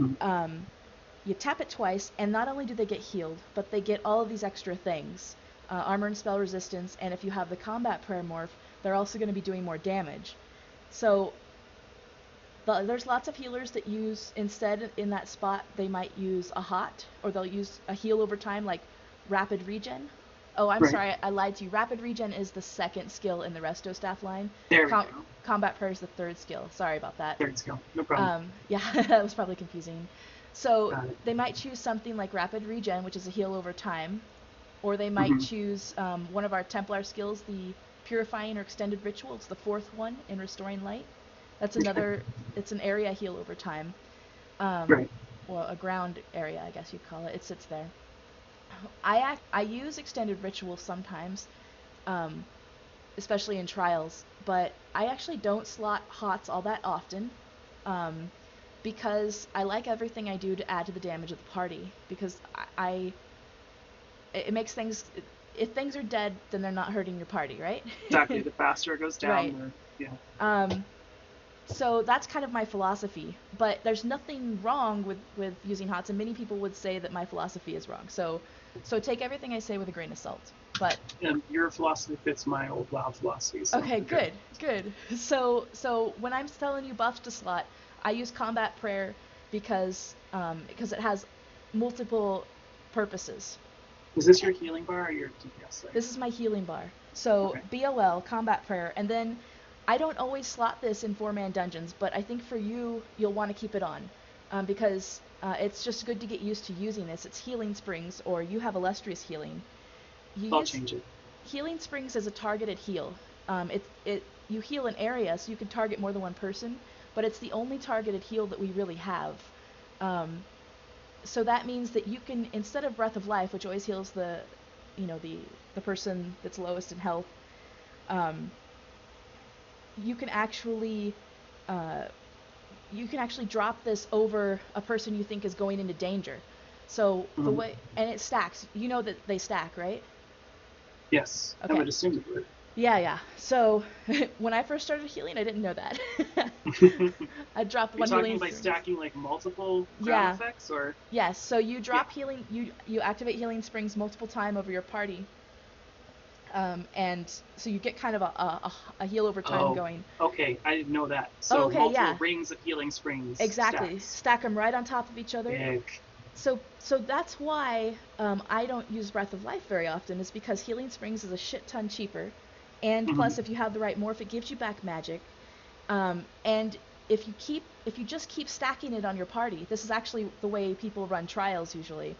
you tap it twice, and not only do they get healed, but they get all of these extra things. Armor and spell resistance, and if you have the Combat Prayer morph, they're also going to be doing more damage. So there's lots of healers that use, instead in that spot, they might use a hot, or they'll use a heal over time, like Rapid Regen. Oh, I'm sorry, I lied to you. Rapid Regen is the second skill in the Resto Staff line. There we go. Combat Prayer is the third skill. Sorry about that. Third skill, no problem. Yeah, that was probably confusing. So they might choose something like Rapid Regen, which is a heal over time, or they might choose one of our Templar skills, the Purifying or Extended Ritual. It's the fourth one in Restoring Light. That's another, it's an area heal over time. Well, a ground area, I guess you'd call it. It sits there. I use Extended Ritual sometimes, especially in trials, but I actually don't slot hots all that often, because I like everything I do to add to the damage of the party, because it makes things, if things are dead, then they're not hurting your party, right? Exactly, the faster it goes down, So that's kind of my philosophy, but there's nothing wrong with using hots, and many people would say that my philosophy is wrong. So take everything I say with a grain of salt. But your philosophy fits my old WoW philosophy. So okay, good. So when I'm telling you buffs to slot, I use Combat Prayer because it has multiple purposes. Is this your healing bar or your DPS thing? This is my healing bar. So BOL, Combat Prayer, and then I don't always slot this in 4-man dungeons, but I think for you, you'll want to keep it on, because it's just good to get used to using this. It's Healing Springs, or you have Illustrious Healing. I'll change it. Healing Springs is a targeted heal. You heal an area, so you can target more than one person, but it's the only targeted heal that we really have. So that means that you can, instead of Breath of Life, which always heals the person that's lowest in health, you can actually drop this over a person you think is going into danger. So the way, and it stacks. You know that they stack, right? Yes, okay. I would assume it would. Yeah. So when I first started healing, I didn't know that. I dropped one healing. You're talking by stacking like multiple ground effects, or? Yes. So you drop healing. You activate Healing Springs multiple times over your party. And so you get kind of a heal over time going. Okay, I didn't know that. So multiple rings of Healing Springs. Exactly. Stack them right on top of each other. Big. So that's why I don't use Breath of Life very often, is because Healing Springs is a shit ton cheaper, and plus if you have the right morph, it gives you back magic. And if you just keep stacking it on your party, this is actually the way people run trials usually.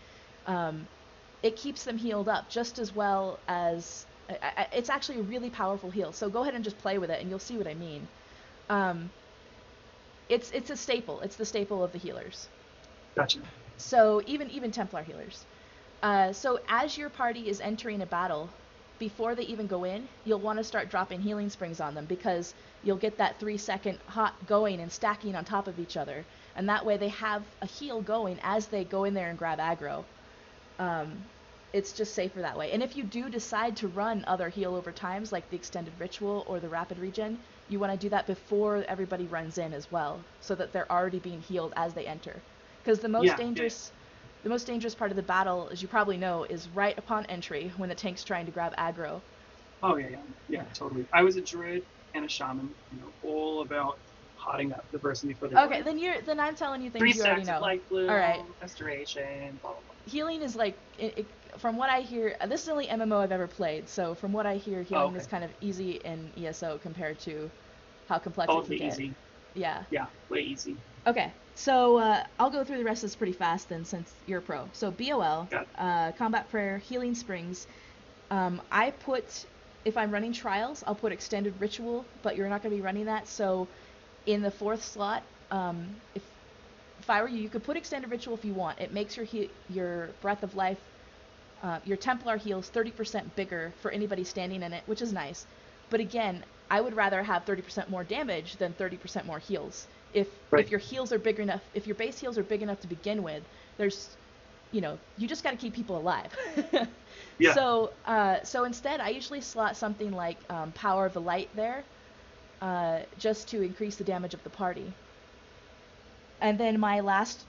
It keeps them healed up just as well as. It's actually a really powerful heal, so go ahead and just play with it and you'll see what I mean. It's a staple. It's the staple of the healers. Gotcha. So even Templar healers. So as your party is entering a battle, before they even go in, you'll want to start dropping Healing Springs on them, because you'll get that 3-second hot going and stacking on top of each other, and that way they have a heal going as they go in there and grab aggro. It's just safer that way. And if you do decide to run other heal over times, like the Extended Ritual or the Rapid Regen, you want to do that before everybody runs in as well, so that they're already being healed as they enter. Because the most dangerous part of the battle, as you probably know, is right upon entry, when the tank's trying to grab aggro. Oh yeah, totally. I was a druid and a shaman, all about hotting up the person before they. Okay, then I'm telling you things you already know. 3 stacks of light bloom, all right. restoration, blah blah blah. healing is like, from what I hear, this is the only MMO I've ever played, so from what I hear, healing is kind of easy in ESO compared to how complex it can get. Easy. Yeah. Yeah, way easy. Okay, so I'll go through the rest of this pretty fast then, since you're a pro. So BOL, Combat Prayer, Healing Springs. I put, if I'm running trials, I'll put Extended Ritual, but you're not going to be running that, so in the 4th slot, if I were you, you could put Extended Ritual if you want. It makes your Breath of Life, your Templar heals 30% bigger for anybody standing in it, which is nice. But again, I would rather have 30% more damage than 30% more heals. If your heals are big enough, if your base heals are big enough to begin with, there's, you just got to keep people alive. Yeah. So instead, I usually slot something like Power of the Light there, just to increase the damage of the party. And then my last,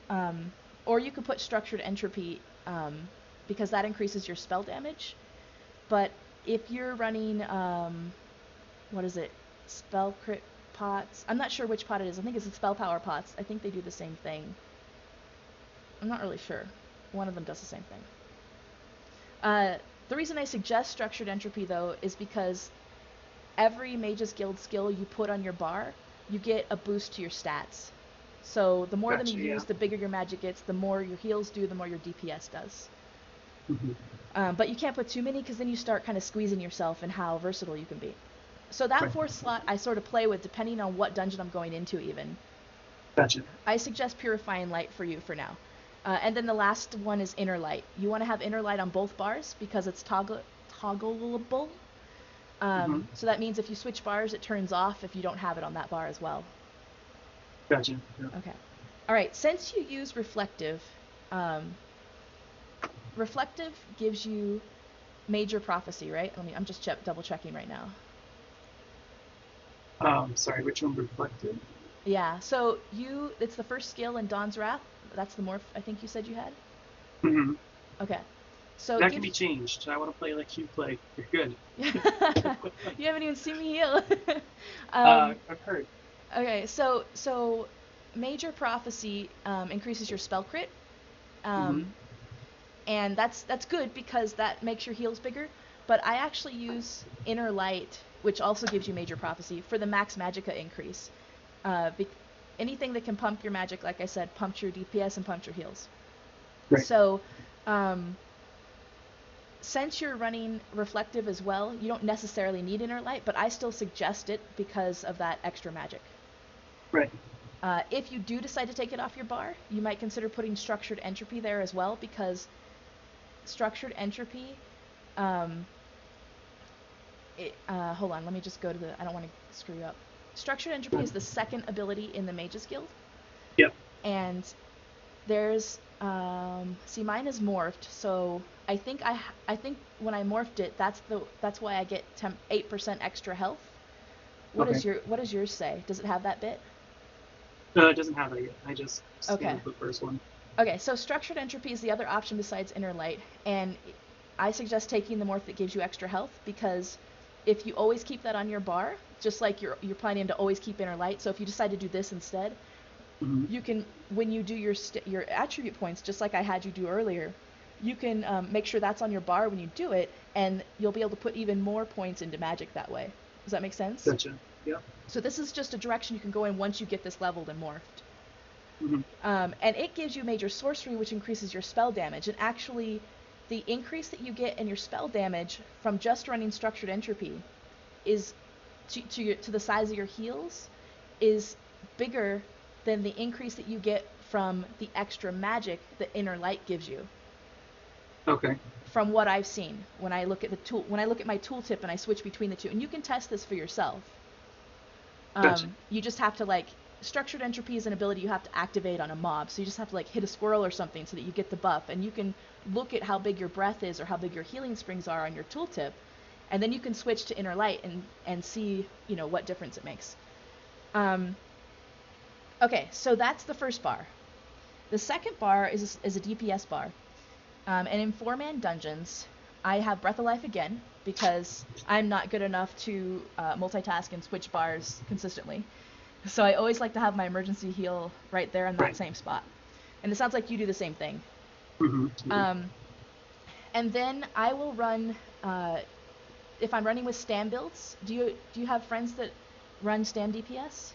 or you could put Structured Entropy, because that increases your spell damage. But if you're running, what is it, Spell Crit pots? I'm not sure which pot it is. I think it's the Spell Power pots. I think they do the same thing. I'm not really sure. One of them does the same thing. The reason I suggest Structured Entropy, though, is because every Mage's Guild skill you put on your bar, you get a boost to your stats. So the more them you use, the bigger your magic gets, the more your heals do, the more your DPS does. But you can't put too many, because then you start kind of squeezing yourself and how versatile you can be. So that 4th slot I sort of play with depending on what dungeon I'm going into even. Gotcha. I suggest Purifying Light for you for now. And then the last one is Inner Light. You want to have Inner Light on both bars because it's toggleable. So that means if you switch bars, it turns off if you don't have it on that bar as well. Gotcha. Yeah. Okay. All right. Since you use Reflective, Reflective gives you Major Prophecy, right? I'm just double checking right now. Sorry, which one? Reflective? Yeah. So it's the first skill in Dawn's Wrath. That's the morph I think you said you had? Mm-hmm. Okay. So that can be changed. I want to play like you play. You're good. You haven't even seen me heal. I've heard. Okay, so Major Prophecy increases your spell crit. And that's good because that makes your heals bigger. But I actually use Inner Light, which also gives you Major Prophecy, for the max magicka increase. Anything that can pump your magic, like I said, pumps your DPS and pumps your heals. Right. So, since you're running Reflective as well, you don't necessarily need Inner Light, but I still suggest it because of that extra magic. Right. If you do decide to take it off your bar, you might consider putting Structured Entropy there as well, because Structured Entropy, hold on, let me just go to I don't want to screw you up. Structured Entropy is the 2nd ability in the Mage's Guild. Yep. And there's, see, mine is morphed, so I think when I morphed it, that's why I get 8% extra health. What does yours say? Does it have that bit? No, it doesn't have that yet. I just scanned the first one. Okay, so Structured Entropy is the other option besides Inner Light, and I suggest taking the morph that gives you extra health, because if you always keep that on your bar, just like you're planning to always keep Inner Light, so if you decide to do this instead, you can, when you do your attribute points, just like I had you do earlier, you can make sure that's on your bar when you do it, and you'll be able to put even more points into magic that way. Does that make sense? Gotcha. Yeah. So this is just a direction you can go in once you get this leveled and morphed. And it gives you Major Sorcery, which increases your spell damage. And actually, the increase that you get in your spell damage from just running Structured Entropy is to the size of your heals is bigger than the increase that you get from the extra magic that Inner Light gives you. Okay. From what I've seen, when I look at my tooltip and I switch between the two, and you can test this for yourself. Gotcha. You just have to Structured Entropy is an ability you have to activate on a mob, so you just have to hit a squirrel or something so that you get the buff, and you can look at how big your breath is or how big your healing springs are on your tooltip, and then you can switch to Inner Light and see what difference it makes. Okay, so that's the first bar. The second bar is a DPS bar, and in 4-man dungeons, I have Breath of Life again because I'm not good enough to multitask and switch bars consistently. So I always like to have my emergency heal right there in that same spot. And it sounds like you do the same thing. And then I will run. If I'm running with Stam builds, do you have friends that run Stam DPS?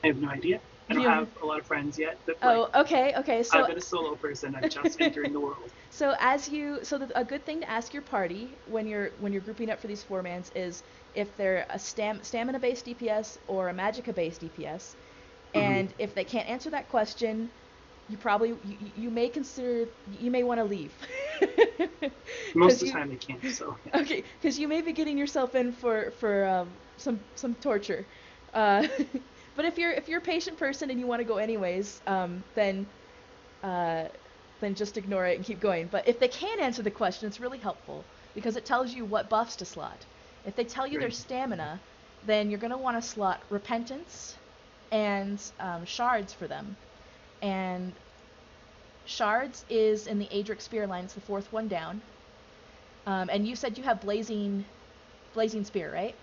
I have no idea. I don't have a lot of friends yet. But okay. So I've been a solo person. I'm just entering the world. So a good thing to ask your party when you're grouping up for these 4-mans is if they're a stamina-based DPS or a magicka-based DPS, and if they can't answer that question, you may want to leave. Most of the time they can't. So. Yeah. Okay, because you may be getting yourself in for some torture. But if you're a patient person and you want to go anyways, then just ignore it and keep going. But if they can answer the question, it's really helpful because it tells you what buffs to slot. If they tell you their stamina, then you're going to want to slot Repentance and Shards for them. And Shards is in the Adric Spear line. It's the 4th one down. And you said you have Blazing Spear, right?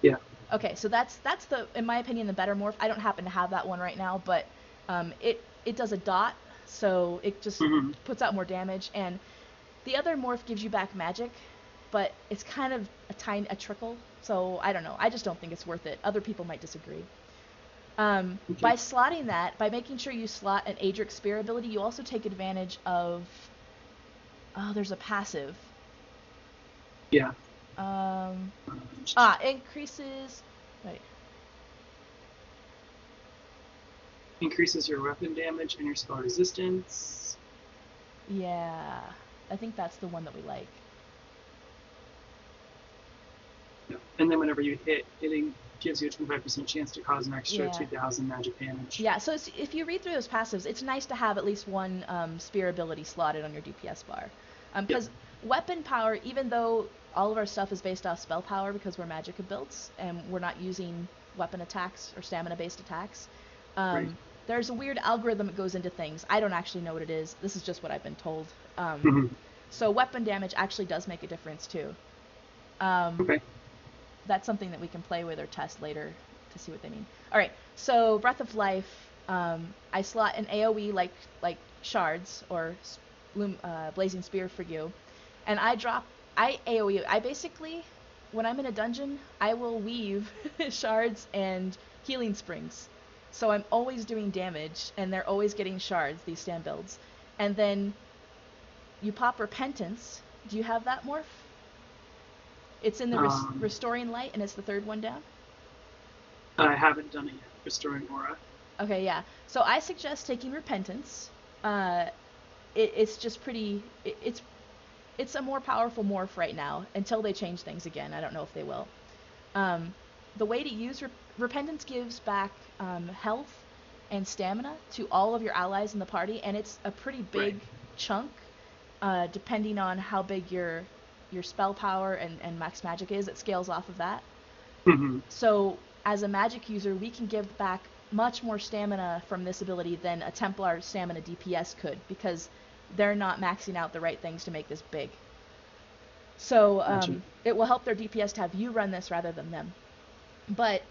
Yeah. Okay, so that's in my opinion, the better morph. I don't happen to have that one right now, but it does a dot, so it just puts out more damage. And the other morph gives you back magic, but it's kind of a trickle. So I don't know. I just don't think it's worth it. Other people might disagree. By slotting that, by making sure you slot an Adric Spear ability, you also take advantage of. Oh, there's a passive. Yeah. Increases. Wait. Increases your weapon damage and your spell resistance. Yeah, I think that's the one that we like. Yeah. And then whenever you hit, it gives you a 25% chance to cause an extra 2,000 magic damage. Yeah, so if you read through those passives, it's nice to have at least one spear ability slotted on your DPS bar. Because weapon power, even though all of our stuff is based off spell power because we're magicka builds and we're not using weapon attacks or stamina-based attacks, there's a weird algorithm that goes into things. I don't actually know what it is. This is just what I've been told. So weapon damage actually does make a difference too. That's something that we can play with or test later to see what they mean. All right, so Breath of Life, I slot an AoE like Shards or Blazing Spear for you, and I AoE. I basically, when I'm in a dungeon, I will weave Shards and Healing Springs. So I'm always doing damage, and they're always getting Shards, these Stam builds. And then you pop Repentance. Do you have that morph? It's in the Restoring Light, and it's the 3rd one down. I haven't done it yet. Restoring Aura. Okay, yeah. So I suggest taking Repentance. It's just pretty. It's a more powerful morph right now until they change things again. I don't know if they will. The way to use Repentance gives back health and stamina to all of your allies in the party, and it's a pretty big chunk, depending on how big your spell power and max magic is. It scales off of that. So as a magic user, we can give back much more stamina from this ability than a Templar stamina DPS could, because they're not maxing out the right things to make this big. So it will help their DPS to have you run this rather than them. But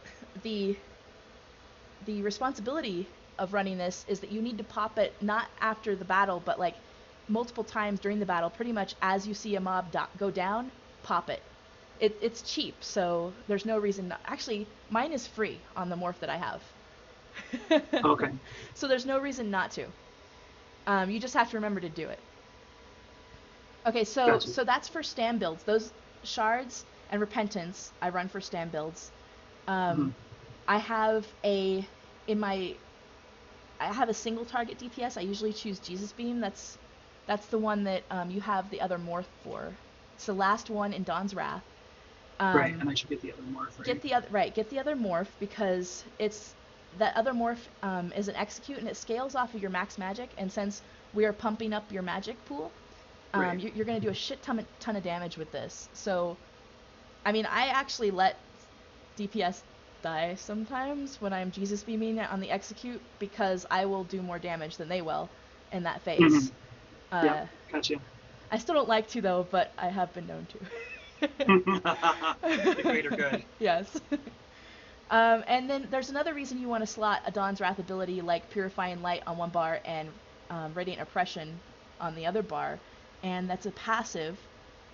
the responsibility of running this is that you need to pop it not after the battle, but like multiple times during the battle. Pretty much as you see a mob go down, pop it. It's cheap, so there's no reason not. Actually, mine is free on the morph that I have. Okay. So there's no reason not to. You just have to remember to do it. Okay, so that's for Stam builds. Those Shards and Repentance I run for Stam builds. I have a single target DPS. I usually choose Jesus Beam. That's the one that you have the other morph for. It's the last one in Dawn's Wrath. And I should get the other morph. Get the other morph because that other morph is an execute and it scales off of your max magic. And since we are pumping up your magic pool, you're going to do a shit ton of damage with this. So, I mean, I actually let DPS die sometimes when I'm Jesus beaming on the execute because I will do more damage than they will in that phase. Yeah, gotcha. I still don't like to though, but I have been known to. The greater good. Yes. And then there's another reason you want to slot a Dawn's Wrath ability like Purifying Light on one bar and Radiant Oppression on the other bar, and that's a passive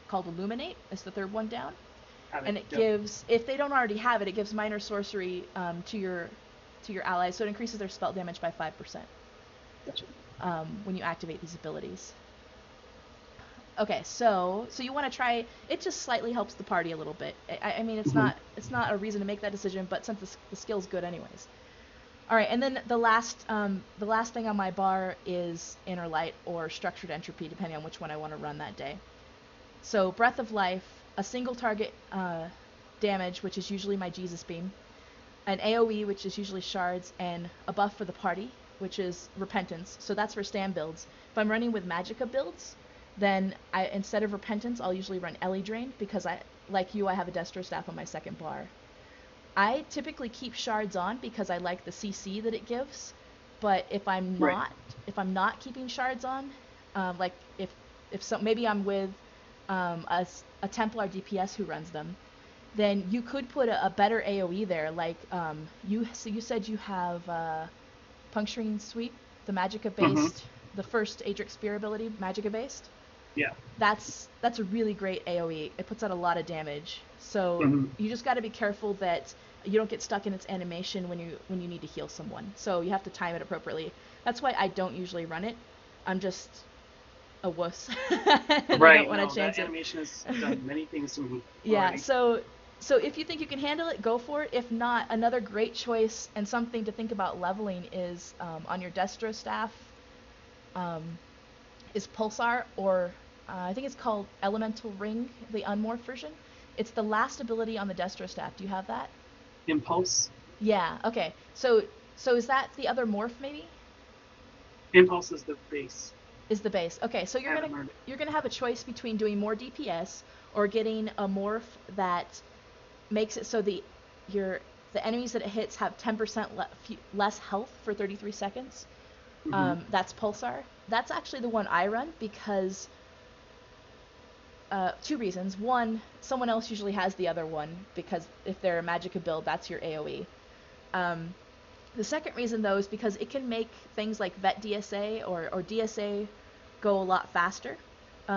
called Illuminate. It's the third one down. And it gives, if they don't already have it, it gives minor sorcery to your allies, so it increases their spell damage by 5%. Gotcha. When you activate these abilities. Okay, so you want to try. It just slightly helps the party a little bit. I mean, it's not a reason to make that decision, but since the skill's good anyways. All right, and then the last thing on my bar is Inner Light or Structured Entropy, depending on which one I want to run that day. So Breath of Life, a single target damage, which is usually my Jesus Beam, an AoE, which is usually shards, and a buff for the party, which is Repentance. So that's for stand builds. If I'm running with Magicka builds, then instead of Repentance, I'll usually run Ellie Drain, because like you, I have a Destro Staff on my second bar. I typically keep shards on because I like the CC that it gives, but if I'm not keeping shards on, like maybe I'm with a Templar DPS who runs them, then you could put a better AoE there. Like you said you have Puncturing Sweep, the Magicka based, the first Adric Spear ability, Magicka based. Yeah. That's a really great AoE. It puts out a lot of damage. So you just got to be careful that you don't get stuck in its animation when you need to heal someone. So you have to time it appropriately. That's why I don't usually run it. I'm just a wuss. Right. That animation has done many things to me. Yeah. Already. So if you think you can handle it, go for it. If not, another great choice and something to think about leveling is on your Destro Staff. Is Pulsar, or I think it's called Elemental Ring, the unmorphed version. It's the last ability on the Destro Staff. Do you have that? Impulse. Yeah. Okay. So is that the other morph maybe? Impulse is the base. Is the base. Okay. So you're gonna have a choice between doing more DPS or getting a morph that makes it so the enemies that it hits have 10% less health for 33 seconds. That's Pulsar. That's actually the one I run because two reasons. One, someone else usually has the other one because if they're a Magicka build, that's your AoE. The second reason though is because it can make things like Vet DSA or DSA go a lot faster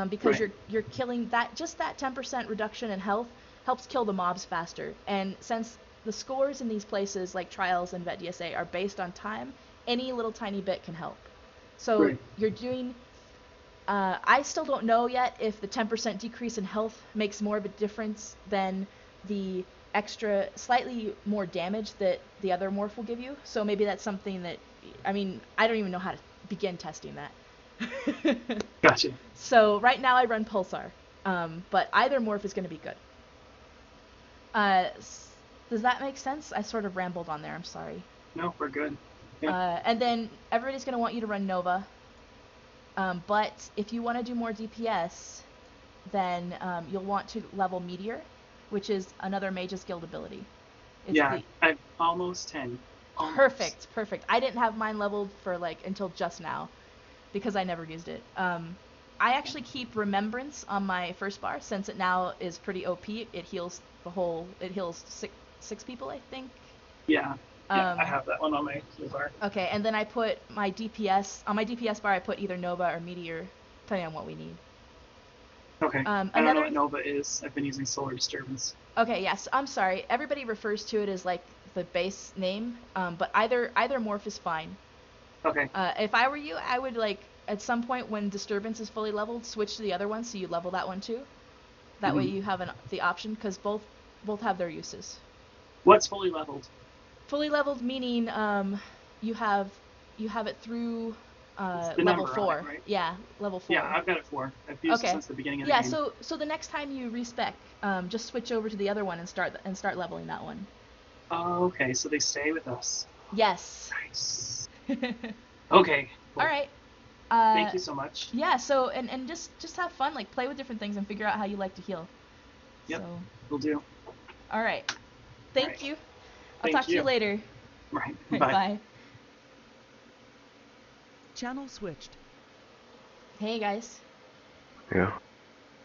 because you're killing that 10% reduction in health helps kill the mobs faster. And since the scores in these places like Trials and Vet DSA are based on time, any little tiny bit can help. So you're doing. I still don't know yet if the 10% decrease in health makes more of a difference than the extra, slightly more damage that the other morph will give you. So maybe that's something that, I mean, I don't even know how to begin testing that. Gotcha. So right now I run Pulsar, but either morph is going to be good. Does that make sense? I sort of rambled on there. I'm sorry. No, we're good. And then everybody's going to want you to run Nova. But if you want to do more DPS, then you'll want to level Meteor, which is another Mage's Guild ability. I'm almost 10. Almost. Perfect. I didn't have mine leveled for until just now, because I never used it. I actually keep Remembrance on my first bar since it now is pretty OP. It heals six people, I think. Yeah. I have that one on my bar. Okay, and then I put my DPS on my DPS bar. I put either Nova or Meteor, depending on what we need. Okay. I don't know what Nova is. I've been using Solar Disturbance. Okay, yes. I'm sorry. Everybody refers to it as the base name, but either morph is fine. Okay. If I were you, I would at some point when Disturbance is fully leveled, switch to the other one so you level that one too. That way you have the option because both have their uses. What's fully leveled? Fully leveled meaning you have it through level 4. Right? Yeah, level 4. Yeah, I've got it 4. I've used it since the beginning of the game. Yeah, so the next time you respec, just switch over to the other one and start leveling that one. Oh, okay, so they stay with us. Yes. Nice. Okay. Cool. All right. Thank you so much. Yeah. So and just have fun, play with different things and figure out how you like to heal. Yep. So. Will do. All right. Thank you. I'll talk to you later. Right. Bye. Bye. Channel switched. Hey guys. Yeah.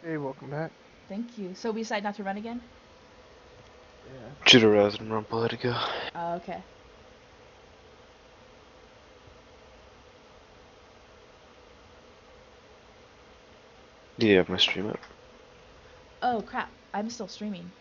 Hey, welcome back. Thank you. So we decide not to run again? Yeah. Jitteraz and Rumble had to go. Oh, okay. Do you have my stream up? Oh crap! I'm still streaming.